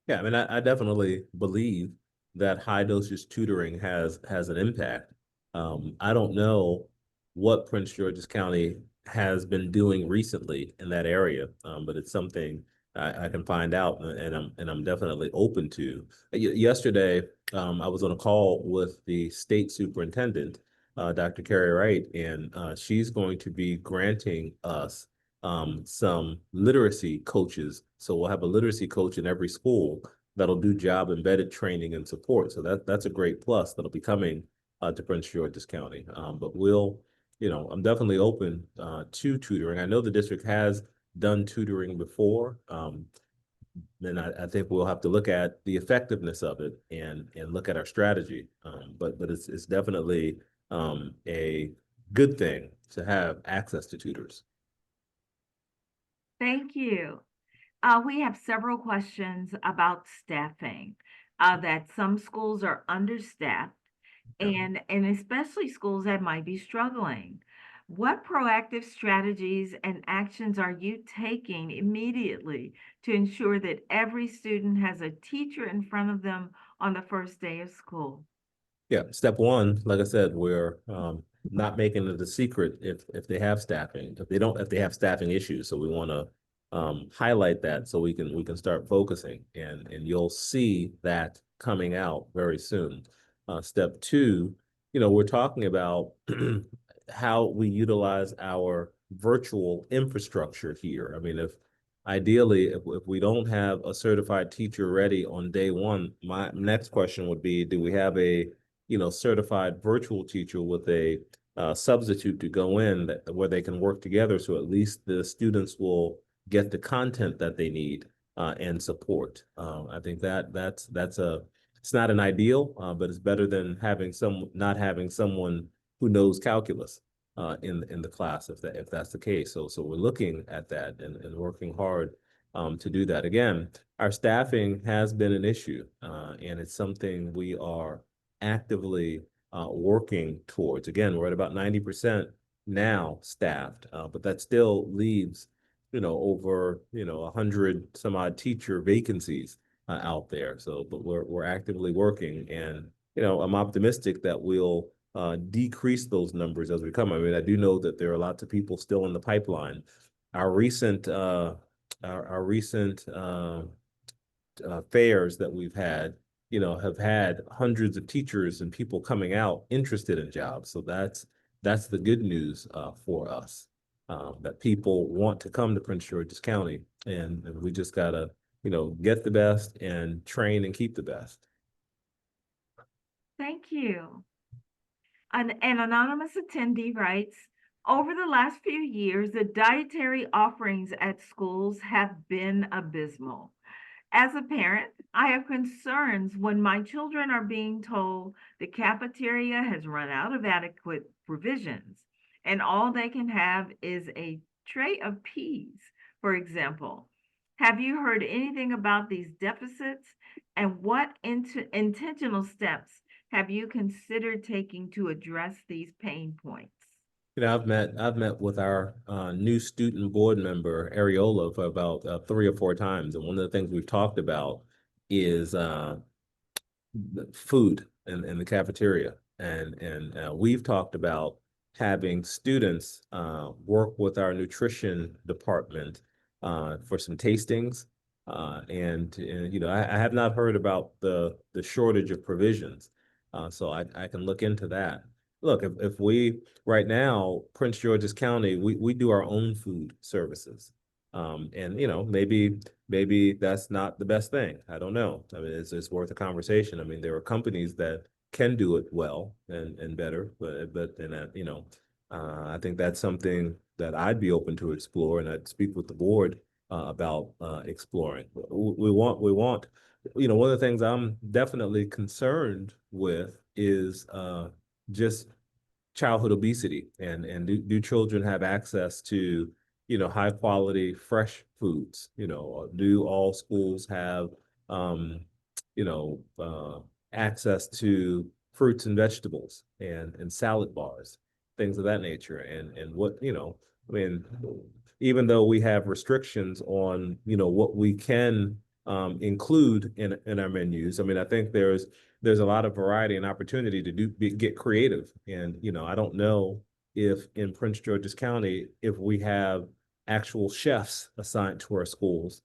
[SPEAKER 3] Yeah, I mean, I definitely believe that high dosage tutoring has an impact. I don't know what Prince George's County has been doing recently in that area, but it's something I can find out, and I'm definitely open to. Yesterday, I was on a call with the state superintendent, Dr. Carrie Wright, and she's going to be granting us some literacy coaches. So we'll have a literacy coach in every school that'll do job embedded training and support. So that's a great plus that'll be coming to Prince George's County. But I'm definitely open to tutoring. I know the district has done tutoring before. And I think we'll have to look at the effectiveness of it and look at our strategy. But it's definitely a good thing to have access to tutors.
[SPEAKER 1] Thank you. We have several questions about staffing, that some schools are understaffed and especially schools that might be struggling. What proactive strategies and actions are you taking immediately to ensure that every student has a teacher in front of them on the first day of school?
[SPEAKER 3] Yeah, step one, like I said, we're not making it a secret if they have staffing, if they have staffing issues. So we want to highlight that so we can start focusing, and you'll see that coming out very soon. Step two, we're talking about how we utilize our virtual infrastructure here. I mean, ideally, if we don't have a certified teacher ready on day one, my next question would be, do we have a certified virtual teacher with a substitute to go in where they can work together, so at least the students will get the content that they need and support. I think it's not an ideal, but it's better than not having someone who knows calculus in the class if that's the case. So we're looking at that and working hard to do that. Again, our staffing has been an issue, and it's something we are actively working towards. Again, we're at about 90% now staffed, but that still leaves, over, 100 some odd teacher vacancies out there. So, but we're actively working, and, I'm optimistic that we'll decrease those numbers as we come. I mean, I do know that there are lots of people still in the pipeline. Our recent fairs that we've had, have had hundreds of teachers and people coming out interested in jobs. So that's the good news for us, that people want to come to Prince George's County, and we just gotta, get the best and train and keep the best.
[SPEAKER 1] Thank you. An anonymous attendee writes, over the last few years, the dietary offerings at schools have been abysmal. As a parent, I have concerns when my children are being told the cafeteria has run out of adequate provisions and all they can have is a tray of peas, for example. Have you heard anything about these deficits, and what intentional steps have you considered taking to address these pain points?
[SPEAKER 3] I've met with our new student board member, Ariola, for about 3 or 4 times. And one of the things we've talked about is food in the cafeteria. And we've talked about having students work with our nutrition department for some tastings. And you know, I have not heard about the shortage of provisions, so I can look into that. Look, if we right now, Prince George's County, we do our own food services, and you know, maybe that's not the best thing. I don't know. I mean, it's worth a conversation. I mean, there are companies that can do it well and better, but and you know, I think that's something that I'd be open to explore, and I'd speak with the board about exploring. We want, you know, one of the things I'm definitely concerned with is just childhood obesity, and do children have access to, you know, high quality fresh foods? You know, do all schools have you know, access to fruits and vegetables and salad bars, things of that nature? And what, you know, I mean, even though we have restrictions on, you know, what we can include in our menus, I mean, I think there's a lot of variety and opportunity to get creative. And, you know, I don't know if in Prince George's County, if we have actual chefs assigned to our schools,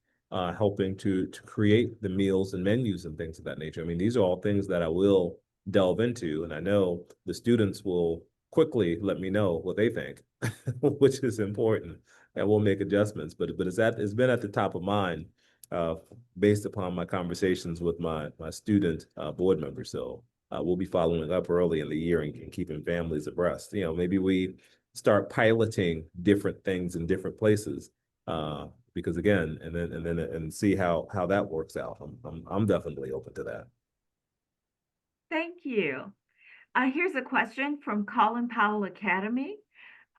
[SPEAKER 3] helping to create the meals and menus and things of that nature. I mean, these are all things that I will delve into, and I know the students will quickly let me know what they think, which is important, and we'll make adjustments. But it's been at the top of mind, uh, based upon my conversations with my student board members. So we'll be following up early in the year and keeping families abreast. You know, maybe we start piloting different things in different places, because again, and see how that works out. I'm definitely open to that.
[SPEAKER 1] Thank you. Here's a question from Colin Powell Academy.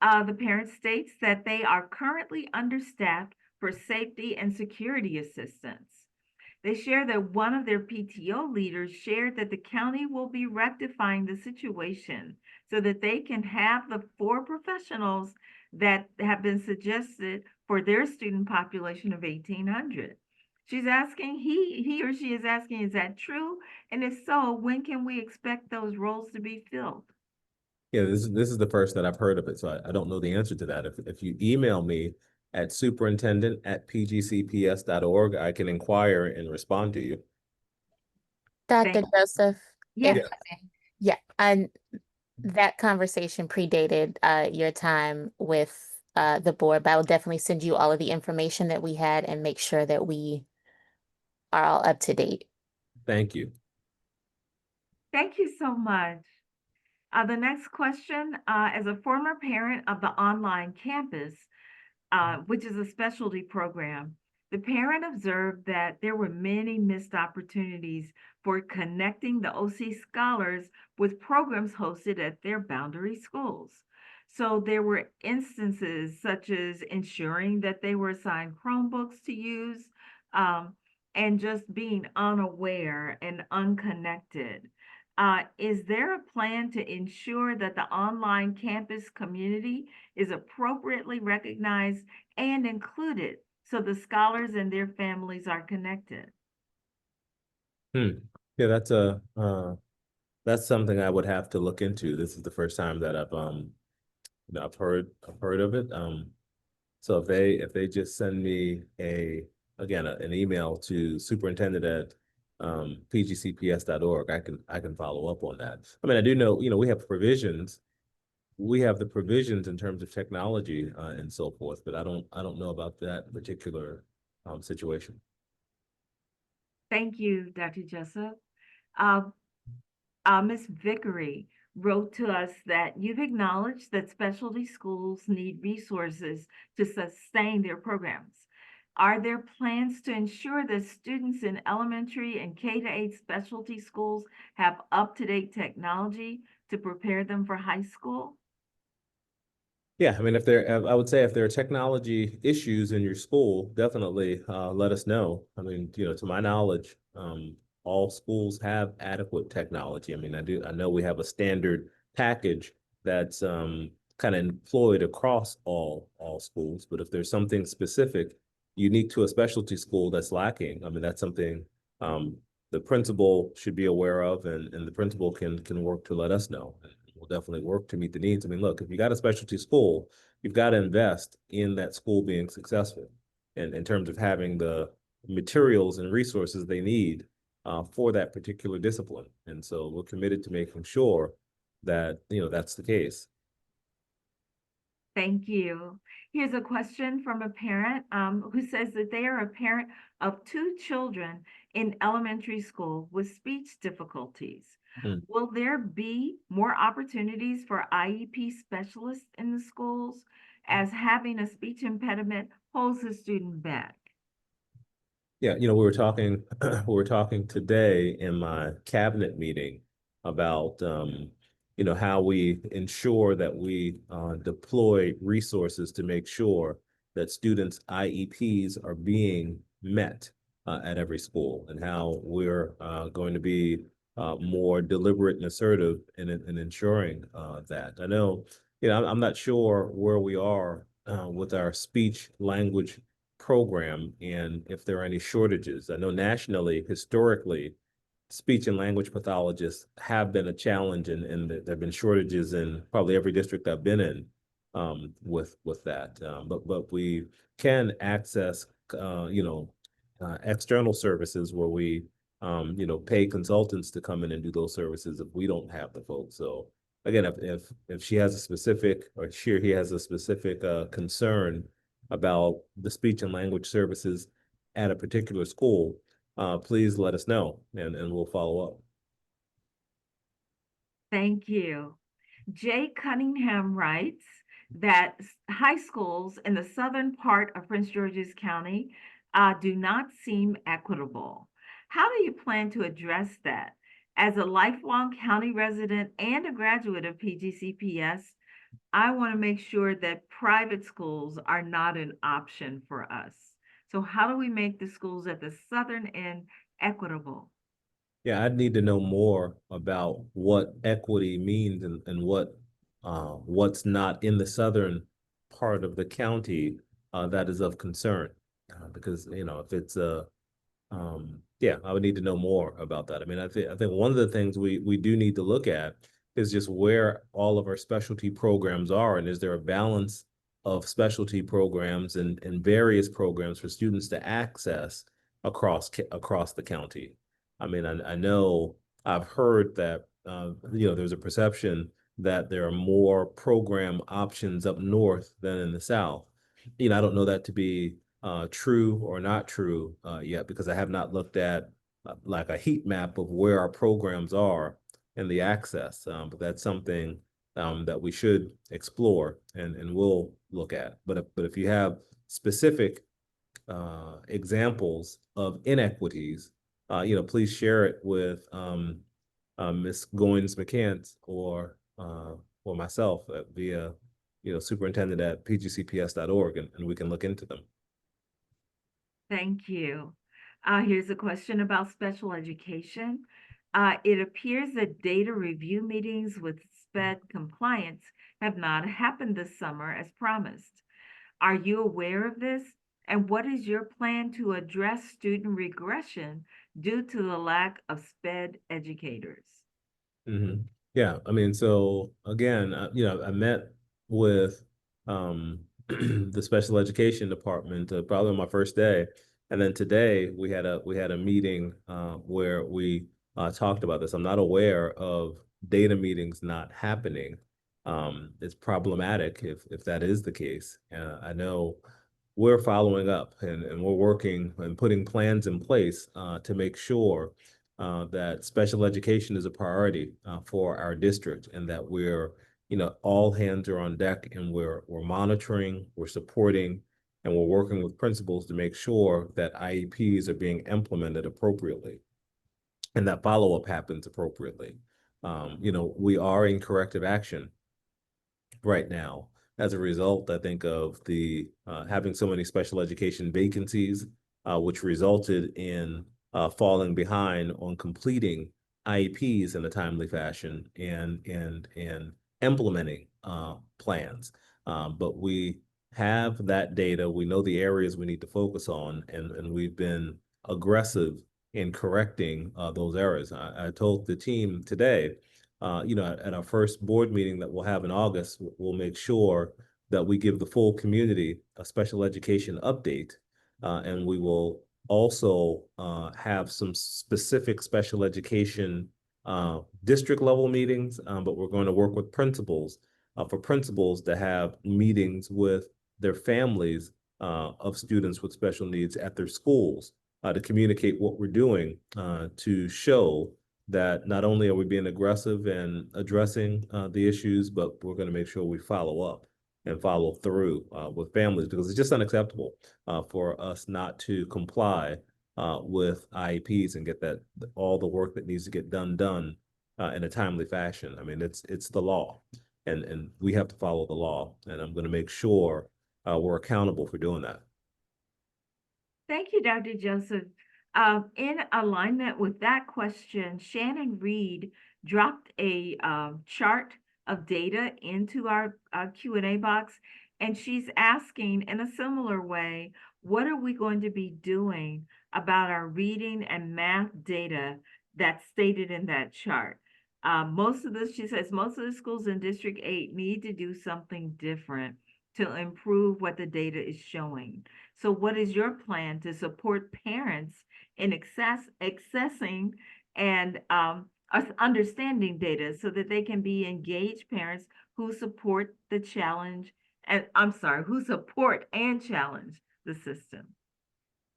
[SPEAKER 1] The parent states that they are currently understaffed for safety and security assistance. They share that one of their PTO leaders shared that the county will be rectifying the situation so that they can have the 4 professionals that have been suggested for their student population of 1,800. She's asking, he or she is asking, is that true? And if so, when can we expect those roles to be filled?
[SPEAKER 3] Yeah, this is the first that I've heard of it, so I don't know the answer to that. If you email me at superintendent@pgcps.org, I can inquire and respond to you.
[SPEAKER 4] Dr.
[SPEAKER 1] Thank,
[SPEAKER 4] Joseph,
[SPEAKER 1] yes,
[SPEAKER 4] yeah, and that conversation predated your time with the board, but I will definitely send you all of the information that we had and make sure that we are all up to date.
[SPEAKER 3] Thank you.
[SPEAKER 1] thank you so much. The next question, as a former parent of the online campus, which is a specialty program, the parent observed that there were many missed opportunities for connecting the OC scholars with programs hosted at their boundary schools. So there were instances such as ensuring that they were assigned Chromebooks to use, um, and just being unaware and unconnected. Is there a plan to ensure that the online campus community is appropriately recognized and included so the scholars and their families are connected?
[SPEAKER 3] Yeah, that's something I would have to look into. This is the first time that I've heard of it. So if they just send me an email to superintendent at pgcps.org, I can follow up on that. I mean, I do know, you know, we have provisions. We have the provisions in terms of technology and so forth, but I don't know about that particular situation.
[SPEAKER 1] Thank you, Dr. Jessup. Uh, Ms. Vickery wrote to us that you've acknowledged that specialty schools need resources to sustain their programs. Are there plans to ensure that students in elementary and K-8 specialty schools have up-to-date technology to prepare them for high school?
[SPEAKER 3] Yeah, I mean, I would say if there are technology issues in your school, definitely let us know. I mean, you know, to my knowledge, all schools have adequate technology. I mean, I know we have a standard package that's kind of employed across all schools, but if there's something specific, unique to a specialty school that's lacking, I mean, that's something the principal should be aware of, and the principal can work to let us know. will definitely work to meet the needs. I mean, look, if you got a specialty school, you've got to invest in that school being successful, and in terms of having the materials and resources they need for that particular discipline. And so we're committed to making sure that, that's the case.
[SPEAKER 1] Thank you. Here's a question from a parent who says that they are a parent of 2 children in elementary school with speech difficulties.
[SPEAKER 3] Hmm.
[SPEAKER 1] Will there be more opportunities for IEP specialists in the schools, as having a speech impediment holds the student back?
[SPEAKER 3] Yeah, we were talking we were talking today in my cabinet meeting about how we ensure that we deploy resources to make sure that students' IEPs are being met at every school, and how we're going to be more deliberate and assertive in ensuring that. I know, I'm not sure where we are with our speech language program and if there are any shortages. I know nationally, historically, speech and language pathologists have been a challenge, and there have been shortages in probably every district I've been in with that. But we can access, external services where we, pay consultants to come in and do those services if we don't have the folks. So again, if she has a specific, or she or he has a specific concern about the speech and language services at a particular school, please let us know, and we'll follow up.
[SPEAKER 1] Thank you. Jay Cunningham writes that high schools in the southern part of Prince George's County do not seem equitable. How do you plan to address that? As a lifelong county resident and a graduate of PGCPS, I want to make sure that private schools are not an option for us. So how do we make the schools at the southern end equitable?
[SPEAKER 3] Yeah, I'd need to know more about what equity means, and what's not in the southern part of the county that is of concern. Because if it's yeah, I would need to know more about that. I mean, I think one of the things we do need to look at is just where all of our specialty programs are, and is there a balance of specialty programs and various programs for students to access across the county. I mean, I know I've heard that there's a perception that there are more program options up north than in the south. I don't know that to be true or not true yet, because I have not looked at like a heat map of where our programs are and the access. But that's something that we should explore, and we'll look at. But if you have specific examples of inequities, please share it with Ms. Goins McCants or myself via superintendent at pgcps.org, and we can look into them.
[SPEAKER 1] Thank you. Here's a question about special education. It appears that data review meetings with SPED compliance have not happened this summer as promised. Are you aware of this? And what is your plan to address student regression due to the lack of SPED educators?
[SPEAKER 3] Mm-hmm. Yeah, I mean, so again, I met with the special education department probably on my first day, and then today we had a meeting where we talked about this. I'm not aware of data meetings not happening. It's problematic if that is the case. I know we're following up, and we're working and putting plans in place to make sure that special education is a priority for our district, and that we're, all hands are on deck, and we're monitoring, we're supporting, and we're working with principals to make sure that IEPs are being implemented appropriately and that follow-up happens appropriately. We are in corrective action right now as a result, I think, of the having so many special education vacancies, which resulted in falling behind on completing IEPs in a timely fashion and implementing plans. But we have that data. We know the areas we need to focus on, and we've been aggressive in correcting those errors. I told the team today at our first board meeting that we'll have in August, we'll make sure that we give the full community a special education update. And we will also have some specific special education district level meetings, but we're going to work with principals for principals to have meetings with their families of students with special needs at their schools to communicate what we're doing to show that not only are we being aggressive and addressing the issues, but we're going to make sure we follow up and follow through with families, because it's just unacceptable for us not to comply with IEPs and get that all the work that needs to get done in a timely fashion. I mean, it's the law, and we have to follow the law, and I'm going to make sure we're accountable for doing that.
[SPEAKER 1] Thank you, Dr. Joseph. In alignment with that question, Shannon Reed dropped a chart of data into our Q&A box, and she's asking in a similar way, what are we going to be doing about our reading and math data that's stated in that chart? She says, most of the schools in District 8 need to do something different to improve what the data is showing. So what is your plan to support parents in accessing and understanding data so that they can be engaged parents who support the challenge and who support and challenge the system?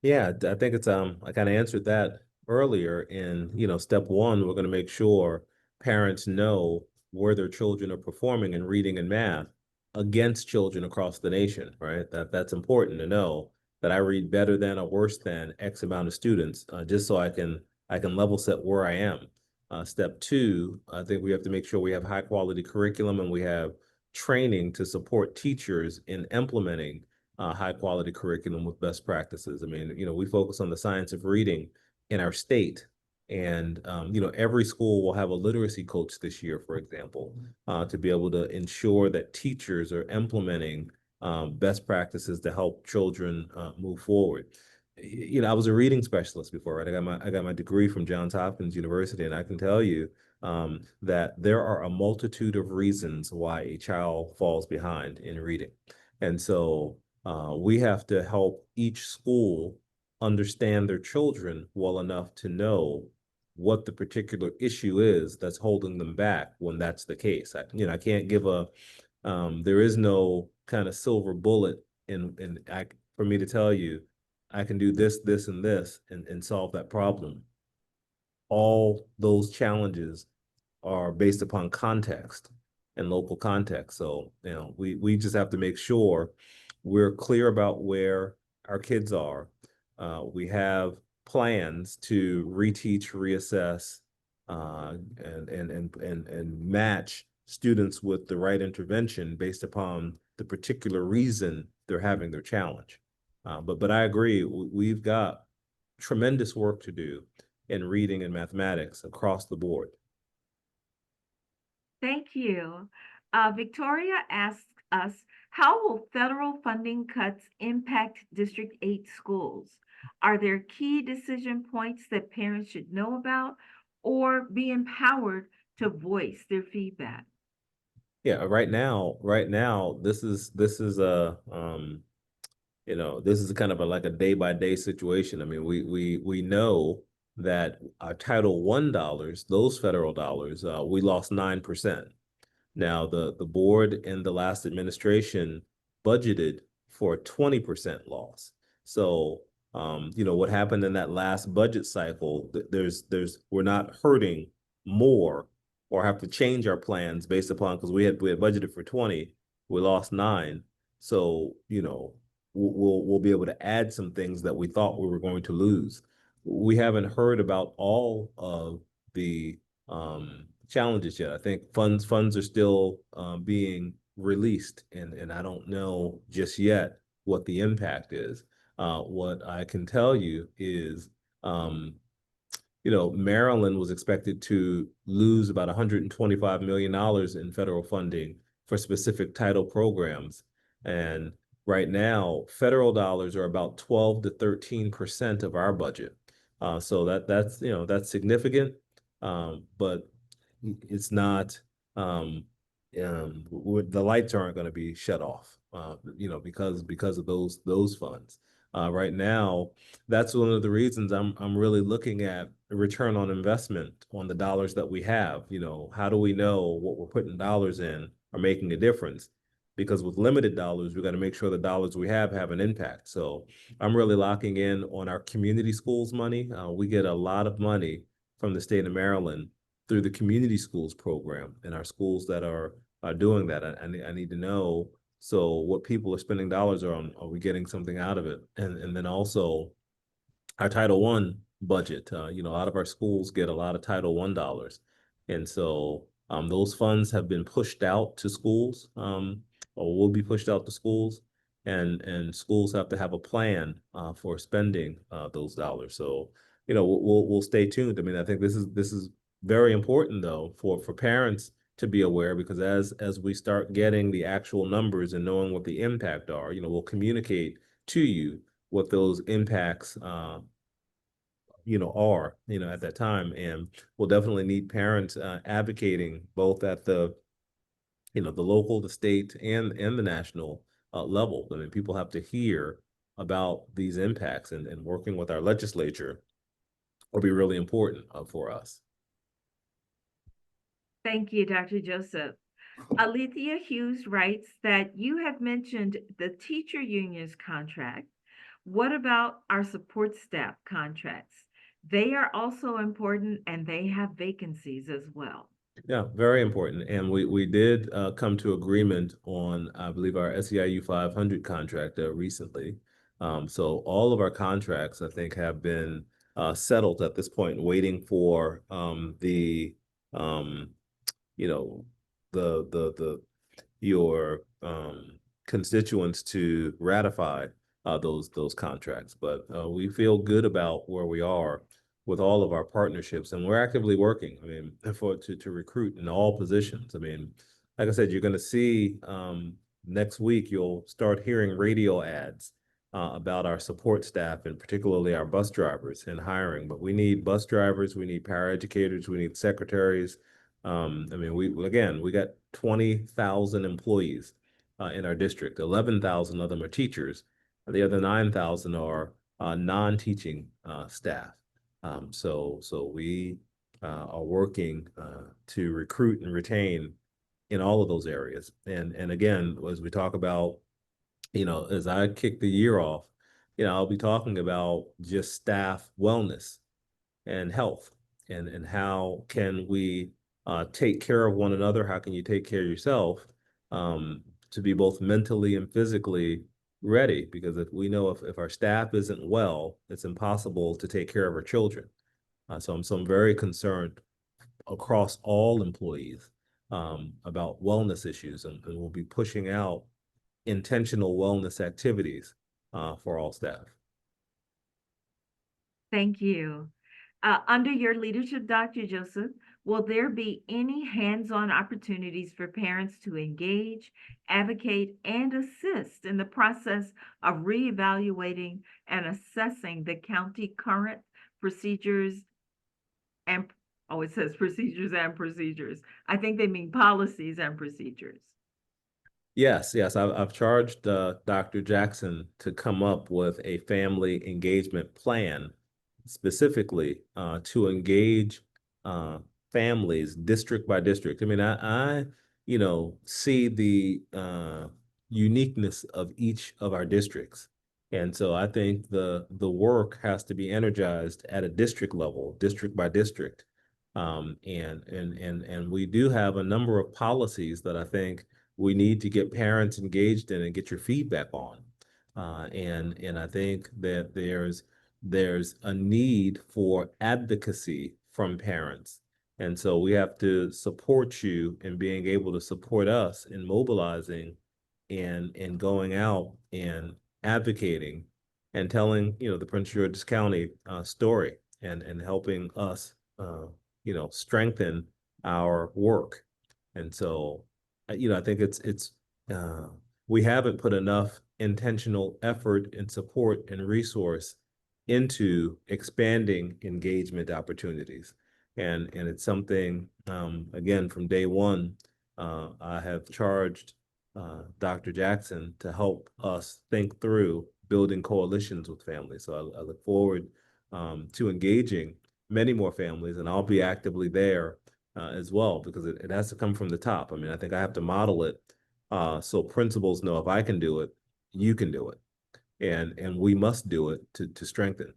[SPEAKER 3] Yeah, I think it's I kind of answered that earlier in, step one, we're going to make sure parents know where their children are performing in reading and math against children across the nation, right? That's important to know that I read better than or worse than X amount of students, just so I can level set where I am. Step two, I think we have to make sure we have high quality curriculum and we have training to support teachers in implementing high quality curriculum with best practices. I mean, we focus on the science of reading in our state. And, every school will have a literacy coach this year, for example, to be able to ensure that teachers are implementing best practices to help children move forward. I was a reading specialist before, right? I got my degree from Johns Hopkins University, and I can tell you that there are a multitude of reasons why a child falls behind in reading. And so we have to help each school understand their children well enough to know what the particular issue is that's holding them back when that's the case. I can't give there is no kind of silver bullet for me to tell you, I can do this, this, and this and solve that problem. All those challenges are based upon context and local context. So, we just have to make sure we're clear about where our kids are. We have plans to reteach, reassess, and match students with the right intervention based upon the particular reason they're having their challenge. But I agree, we've got tremendous work to do in reading and mathematics across the board.
[SPEAKER 1] Thank you. Victoria asks us, how will federal funding cuts impact District 8 schools? Are there key decision points that parents should know about or be empowered to voice their feedback?
[SPEAKER 3] Yeah, right now, this is this is kind of like a day by day situation. I mean, we know that our Title I dollars, those federal dollars, we lost 9%. Now, the board in the last administration budgeted for a 20% loss. So, what happened in that last budget cycle, we're not hurting more or have to change our plans based upon, because we had budgeted for 20, we lost 9. So, we'll be able to add some things that we thought we were going to lose. We haven't heard about all of the challenges yet. I think funds are still being released, and I don't know just yet what the impact is. What I can tell you is, Maryland was expected to lose about $125 million in federal funding for specific title programs. And right now, federal dollars are about 12 to 13% of our budget. So that's significant. But it's not, the lights aren't going to be shut off, because of those funds. Right now, that's one of the reasons I'm really looking at the return on investment on the dollars that we have. How do we know what we're putting dollars in are making a difference? Because with limited dollars, we got to make sure the dollars we have an impact. So I'm really locking in on our community schools money. We get a lot of money from the state of Maryland through the community schools program, and our schools that are doing that. I need to know, so what people are spending dollars on, are we getting something out of it? And then also our Title I budget. A lot of our schools get a lot of Title I dollars. And so those funds have been pushed out to schools, or will be pushed out to schools. And schools have to have a plan for spending those dollars. So, we'll stay tuned. I mean, I think this is very important though for parents to be aware, because as we start getting the actual numbers and knowing what the impact are, we'll communicate to you what those impacts are, at that time. And we'll definitely need parents advocating both at the local, the state, and the national level. I mean, people have to hear about these impacts, and working with our legislature will be really important for us.
[SPEAKER 1] Thank you, Dr. Joseph. Alethea Hughes writes that you have mentioned the teacher union's contract. What about our support staff contracts? They are also important and they have vacancies as well.
[SPEAKER 3] Yeah, very important. And we did come to agreement on, I believe, our SEIU 500 contract recently. So all of our contracts, I think, have been settled at this point, waiting for the you know your constituents to ratify those contracts. But we feel good about where we are with all of our partnerships, and we're actively working. I mean, to recruit in all positions. I mean, like I said, you're going to see next week, you'll start hearing radio ads about our support staff, and particularly our bus drivers and hiring. But we need bus drivers, we need paraeducators, we need secretaries. I mean, we got 20,000 employees in our district. 11,000 of them are teachers. The other 9,000 are non-teaching staff. So we are working to recruit and retain in all of those areas. And again, as we talk about, as I kick the year off, I'll be talking about just staff wellness and health, and how can we take care of one another? How can you take care of yourself to be both mentally and physically ready? Because if we know if our staff isn't well, it's impossible to take care of our children. So I'm very concerned across all employees about wellness issues, and we'll be pushing out intentional wellness activities for all staff.
[SPEAKER 1] Thank you. Under your leadership, Dr. Joseph, will there be any hands-on opportunities for parents to engage, advocate, and assist in the process of reevaluating and assessing the county current procedures and, oh, it says procedures and procedures. I think they mean policies and procedures.
[SPEAKER 3] Yes. I've charged Dr. Jackson to come up with a family engagement plan specifically to engage families district by district. I mean, I see the uniqueness of each of our districts. And so I think the work has to be energized at a district level, district by district. And we do have a number of policies that I think we need to get parents engaged in and get your feedback on. And I think that there's a need for advocacy from parents. And so we have to support you in being able to support us in mobilizing and going out and advocating and telling, the Prince George's County story, and helping us, strengthen our work. And so, I think it's we haven't put enough intentional effort and support and resource into expanding engagement opportunities. And it's something, again, from day one, I have charged Dr. Jackson to help us think through building coalitions with families. So I look forward to engaging many more families, and I'll be actively there as well, because it has to come from the top. I mean, I think I have to model it so principals know if I can do it, you can do it, and we must do it to strengthen.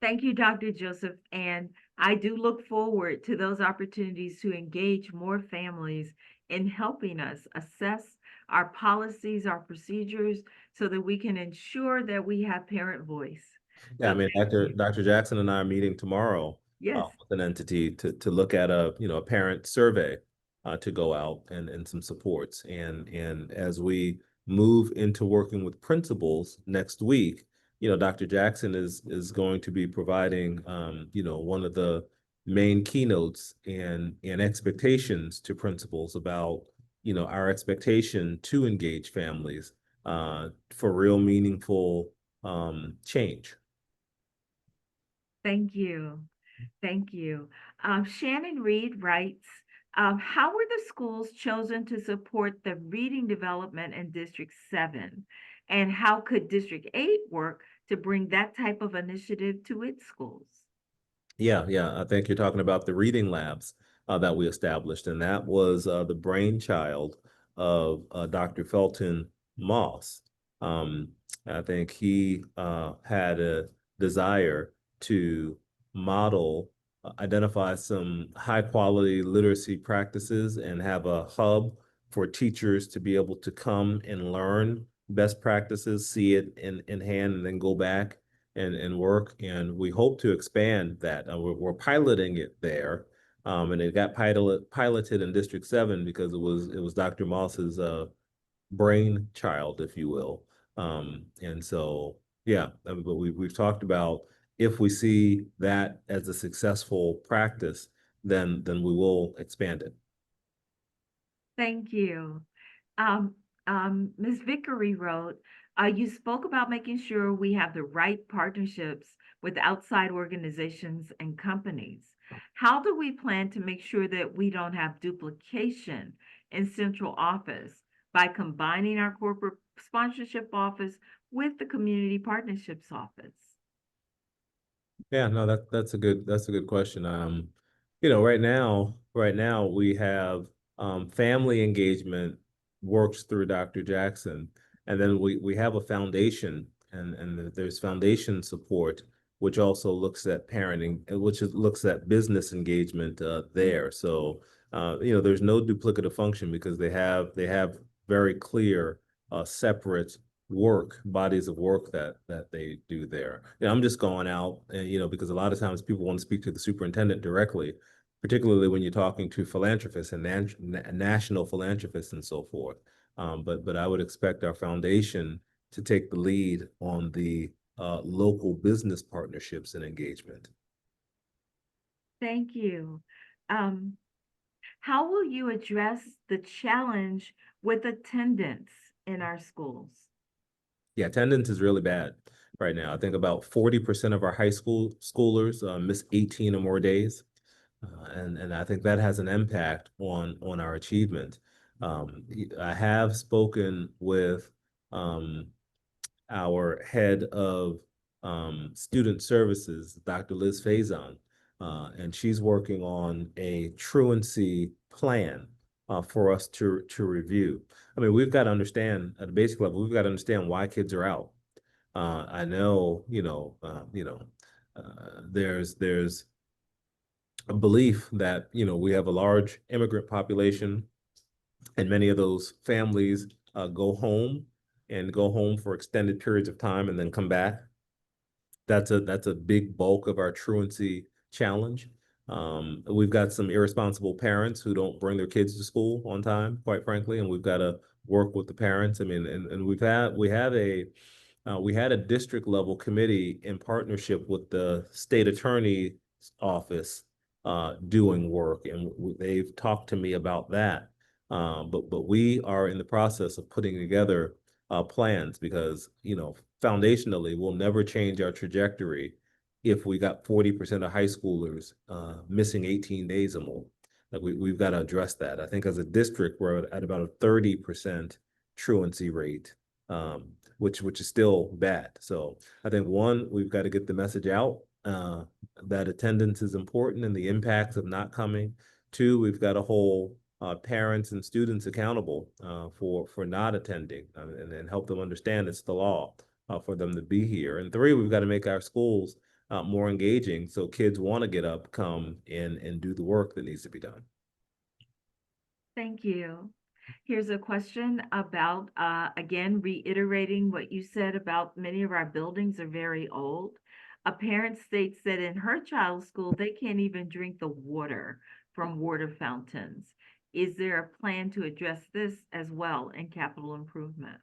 [SPEAKER 1] Thank you, Dr. Joseph. And I do look forward to those opportunities to engage more families in helping us assess our policies, our procedures, so that we can ensure that we have parent voice.
[SPEAKER 3] Yeah, I
[SPEAKER 1] So
[SPEAKER 3] mean,
[SPEAKER 1] thank you.
[SPEAKER 3] Dr. Jackson and I are meeting tomorrow
[SPEAKER 1] Yes,
[SPEAKER 3] with an entity to look at a parent survey to go out and some supports. And as we move into working with principals next week, Dr. Jackson is going to be providing one of the main keynotes and expectations to principals about our expectation to engage families for real meaningful change.
[SPEAKER 1] thank you. Thank you. Shannon Reed writes, how were the schools chosen to support the reading development in District 7? And how could District 8 work to bring that type of initiative to its schools?
[SPEAKER 3] Yeah. I think you're talking about the reading labs that we established, and that was the brainchild of Dr. Felton Moss. Um, I think he had a desire to model, identify some high quality literacy practices and have a hub for teachers to be able to come and learn best practices, see it in hand, and then go back and work. And we hope to expand that. We're piloting it there. And it got piloted in District 7 because it was Dr. Moss's brainchild, if you will. And so, yeah, but we've talked about, if we see that as a successful practice, then we will expand it.
[SPEAKER 1] Thank you. Um, Ms. Vickery wrote, you spoke about making sure we have the right partnerships with outside organizations and companies. How do we plan to make sure that we don't have duplication in central office by combining our corporate sponsorship office with the community partnerships office?
[SPEAKER 3] Yeah, no, that's a good question. Right now we have family engagement works through Dr. Jackson, and then we have a foundation, and there's foundation support, which also looks at parenting, looks at business engagement there. So there's no duplicative function because they have very clear separate bodies of work that they do there. I'm just going out and because a lot of times people want to speak to the superintendent directly, particularly when you're talking to philanthropists and national philanthropists and so forth. But I would expect our foundation to take the lead on the local business partnerships and engagement.
[SPEAKER 1] Thank you. Um, how will you address the challenge with attendance in our schools?
[SPEAKER 3] Yeah, attendance is really bad right now. I think about 40% of our high schoolers miss 18 or more days. And I think that has an impact on our achievement. I have spoken with our head of student services, Dr. Liz Faison, and she's working on a truancy plan for us to review. I mean, we've got to understand at a basic level, we've got to understand why kids are out. I know, there's a belief that we have a large immigrant population, and many of those families go home for extended periods of time and then come back. That's a big bulk of our truancy challenge. We've got some irresponsible parents who don't bring their kids to school on time, quite frankly, and we've got to work with the parents. I mean, and we had a district level committee in partnership with the state attorney's office doing work, and they've talked to me about that. But we are in the process of putting together plans because foundationally we'll never change our trajectory if we got 40% of high schoolers missing 18 days or more. Like we've got to address that. I think as a district, we're at about a 30% truancy rate, which is still bad. So I think one, we've got to get the message out that attendance is important and the impacts of not coming. Two, we've got to hold parents and students accountable for not attending and help them understand it's the law for them to be here. And three, we've got to make our schools more engaging so kids want to get up, come in, and do the work that needs to be done.
[SPEAKER 1] Thank you. Here's a question about, again, reiterating what you said about many of our buildings are very old. A parent states that in her child's school, they can't even drink the water from water fountains. Is there a plan to address this as well in capital improvement?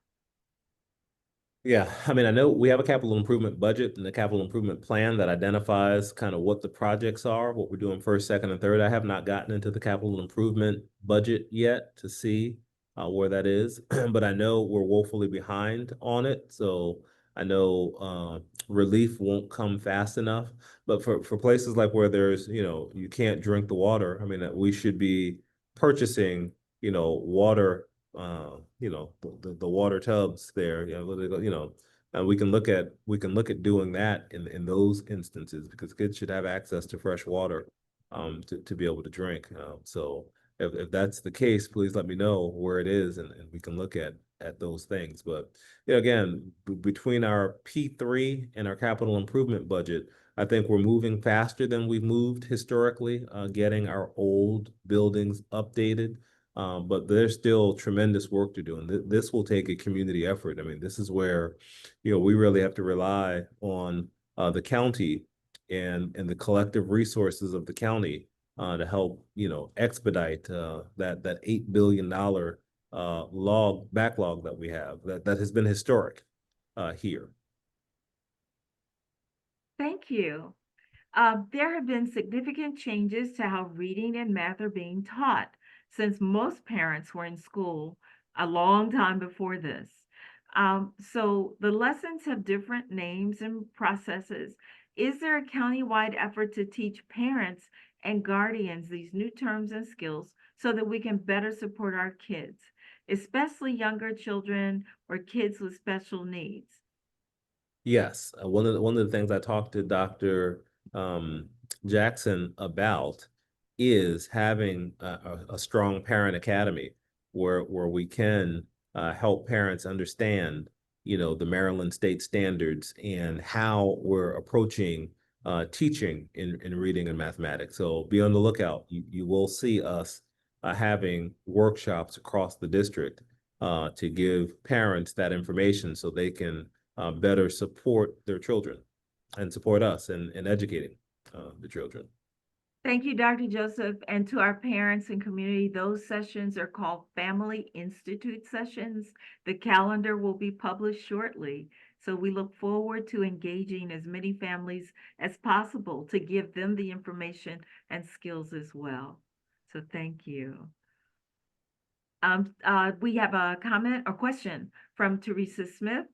[SPEAKER 3] Yeah, I mean, I know we have a capital improvement budget and the capital improvement plan that identifies kind of what the projects are, what we're doing first, second, and third. I have not gotten into the capital improvement budget yet to see where that is, but I know we're woefully behind on it. So I know relief won't come fast enough. But for places like where there's, you can't drink the water, I mean, we should be purchasing, water the water tubs there, and we can look at doing that in those instances because kids should have access to fresh water to be able to drink. So if that's the case, please let me know where it is and we can look at those things. But again, between our P3 and our capital improvement budget, I think we're moving faster than we've moved historically, getting our old buildings updated. But there's still tremendous work to do, and this will take a community effort. I mean, this is where, we really have to rely on the county and the collective resources of the county to help, expedite that $8 billion backlog that we have that has been historic here.
[SPEAKER 1] Thank you. There have been significant changes to how reading and math are being taught since most parents were in school a long time before this. So the lessons have different names and processes. Is there a countywide effort to teach parents and guardians these new terms and skills so that we can better support our kids, especially younger children or kids with special needs?
[SPEAKER 3] Yes, one of the things I talked to Dr. Jackson about is having a strong parent academy where we can help parents understand, the Maryland state standards and how we're approaching teaching in reading and mathematics. So be on the lookout. You will see us having workshops across the district to give parents that information so they can better support their children and support us in educating the children.
[SPEAKER 1] Thank you, Dr. Joseph. And to our parents and community, those sessions are called Family Institute sessions. The calendar will be published shortly. So we look forward to engaging as many families as possible to give them the information and skills as well. So thank you. We have a comment or question from Teresa Smith.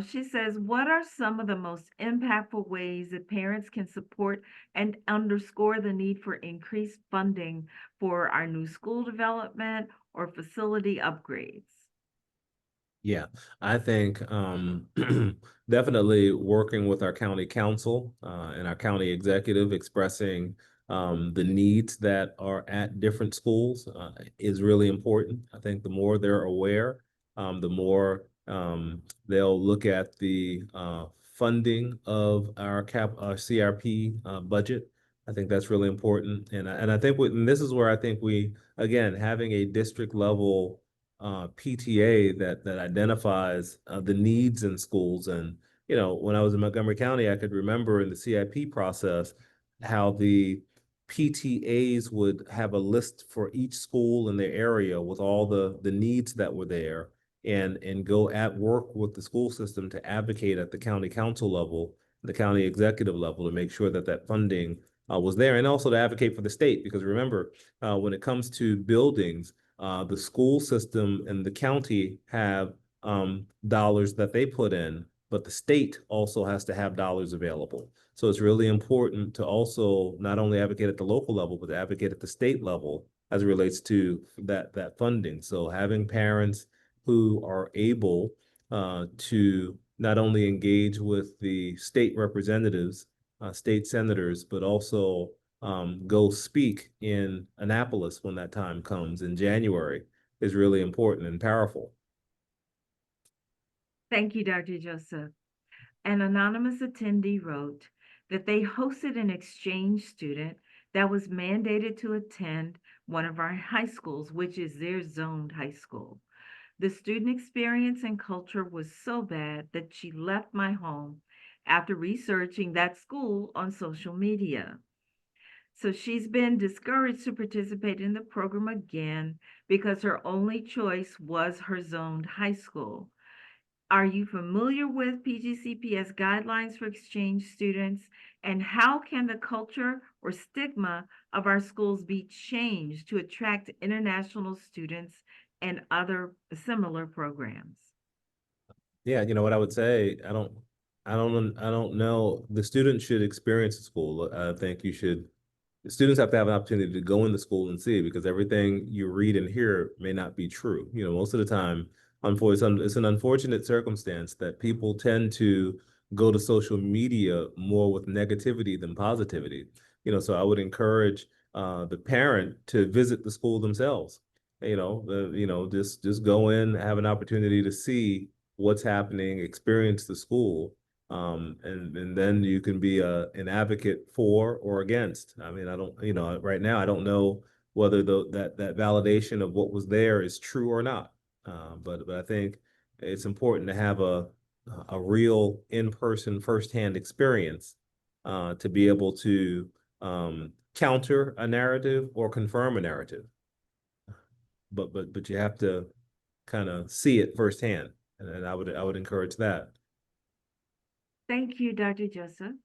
[SPEAKER 1] She says, what are some of the most impactful ways that parents can support and underscore the need for increased funding for our new school development or facility upgrades?
[SPEAKER 3] Yeah, I think definitely working with our county council and our county executive expressing the needs that are at different schools is really important. I think the more they're aware, the more they'll look at the funding of our CRP budget. I think that's really important. And I think and this is where I think we, again, having a district level PTA that identifies the needs in schools. And, when I was in Montgomery County, I could remember in the CIP process how the PTAs would have a list for each school in their area with all the needs that were there and go at work with the school system to advocate at the county council level, the county executive level to make sure that funding was there, and also to advocate for the state. Because remember, when it comes to buildings, the school system and the county have dollars that they put in but the state also has to have dollars available. So it's really important to also not only advocate at the local level, but to advocate at the state level as it relates to that funding. So having parents who are able to not only engage with the state representatives, state senators, but also go speak in Annapolis when that time comes in January is really important and powerful.
[SPEAKER 1] Thank you, Dr. Joseph. An anonymous attendee wrote that they hosted an exchange student that was mandated to attend one of our high schools, which is their zoned high school. The student experience and culture was so bad that she left my home after researching that school on social media. So she's been discouraged to participate in the program again because her only choice was her zoned high school. Are you familiar with PGCPS guidelines for exchange students? And how can the culture or stigma of our schools be changed to attract international students and other similar programs?
[SPEAKER 3] Yeah, you know what I would say, I don't know. The student should experience the school. I think the students have to have an opportunity to go into school and see, because everything you read and hear may not be true. You know, most of the time, unfortunately, it's an unfortunate circumstance that people tend to go to social media more with negativity than positivity. You know, so I would encourage the parent to visit the school themselves. Just go in, have an opportunity to see what's happening, experience the school, and then you can be an advocate for or against. I mean, I don't, right now I don't know whether that validation of what was there is true or not. But I think it's important to have a real in-person, firsthand experience to be able to counter a narrative or confirm a narrative. But you have to kind of see it firsthand, and I would encourage that.
[SPEAKER 1] Thank you, Dr. Joseph.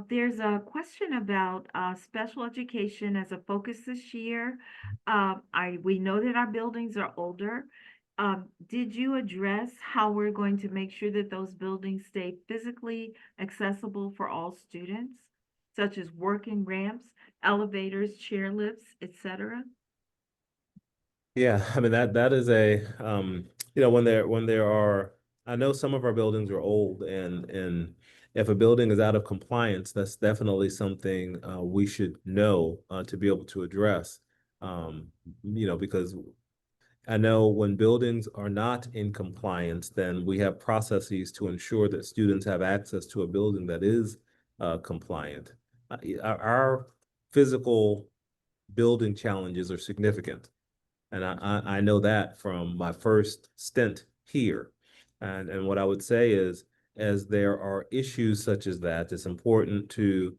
[SPEAKER 1] There's a question about special education as a focus this year. We know that our buildings are older. Did you address how we're going to make sure that those buildings stay physically accessible for all students, such as working ramps, elevators, chair lifts, etc.?
[SPEAKER 3] Yeah, I mean that is when there are, I know some of our buildings are old, and if a building is out of compliance, that's definitely something we should know to be able to address. Because I know when buildings are not in compliance, then we have processes to ensure that students have access to a building that is compliant. Our physical building challenges are significant. And I know that from my first stint here. And what I would say is, as there are issues such as that, it's important to,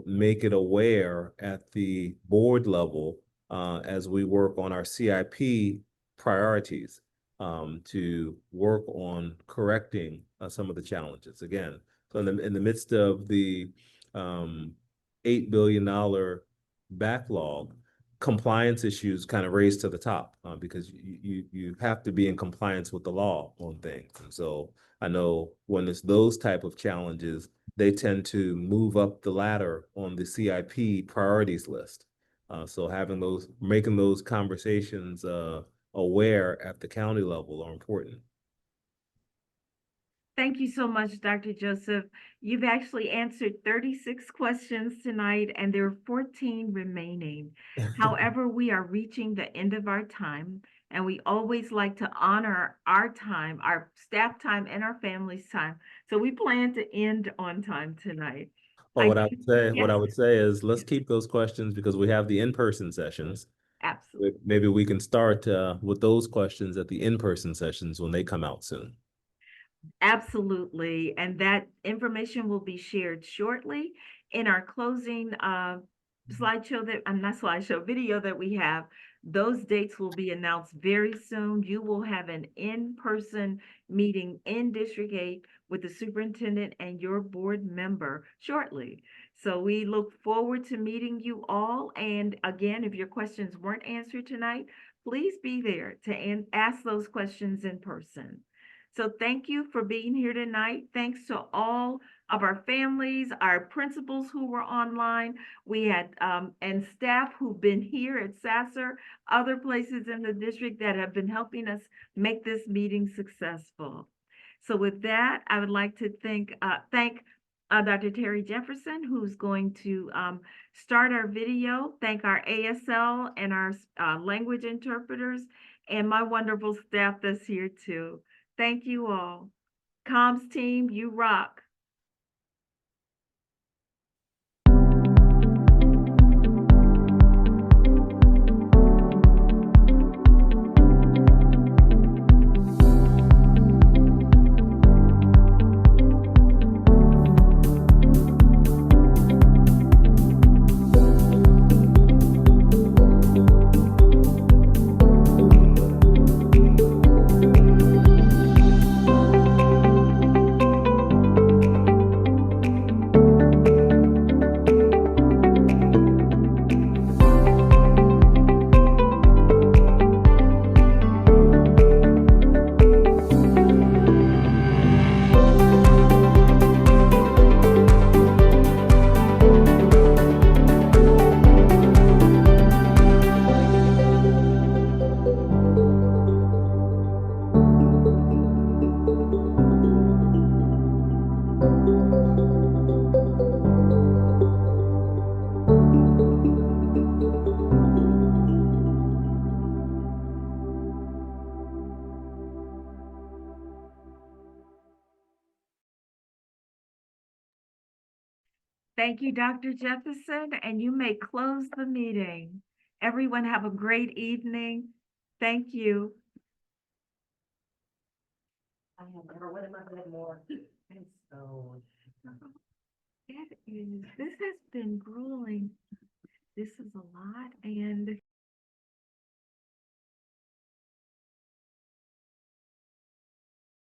[SPEAKER 3] make it aware at the board level as we work on our CIP priorities to work on correcting some of the challenges. Again, so in the midst of the $8 billion backlog, compliance issues kind of raised to the top because you have to be in compliance with the law on things. And so I know when it's those type of challenges, they tend to move up the ladder on the CIP priorities list. So making those conversations aware at the county level are important.
[SPEAKER 1] Thank you so much, Dr. Joseph. You've actually answered 36 questions tonight, and there are 14 remaining. However, we are reaching the end of our time, and we always like to honor our time, our staff time, and our family's time. So we plan to end on time tonight.
[SPEAKER 3] Well, what I
[SPEAKER 1] Yes,
[SPEAKER 3] would say is let's keep those questions because we have the in-person sessions.
[SPEAKER 1] absolutely.
[SPEAKER 3] Maybe we can start with those questions at the in-person sessions when they come out soon.
[SPEAKER 1] Absolutely. And that information will be shared shortly in our closing slideshow I'm not slideshow, video that we have. Those dates will be announced very soon. You will have an in-person meeting in District 8 with the superintendent and your board member shortly. So we look forward to meeting you all. And again, if your questions weren't answered tonight, please be there to ask those questions in person. So thank you for being here tonight. Thanks to all of our families, our principals who were online. We had, and staff who've been here at Sasser, other places in the district that have been helping us make this meeting successful. So with that, I would like to thank Dr. Terry Jefferson, who's going to start our video. Thank our ASL and our language interpreters and my wonderful staff that's here too. Thank you all. Comms team, you rock. Thank you, Dr. Jefferson, and you may close the meeting. Everyone have a great evening. Thank you. I have never went in my bed more. And so, this has been grueling. This is a lot, and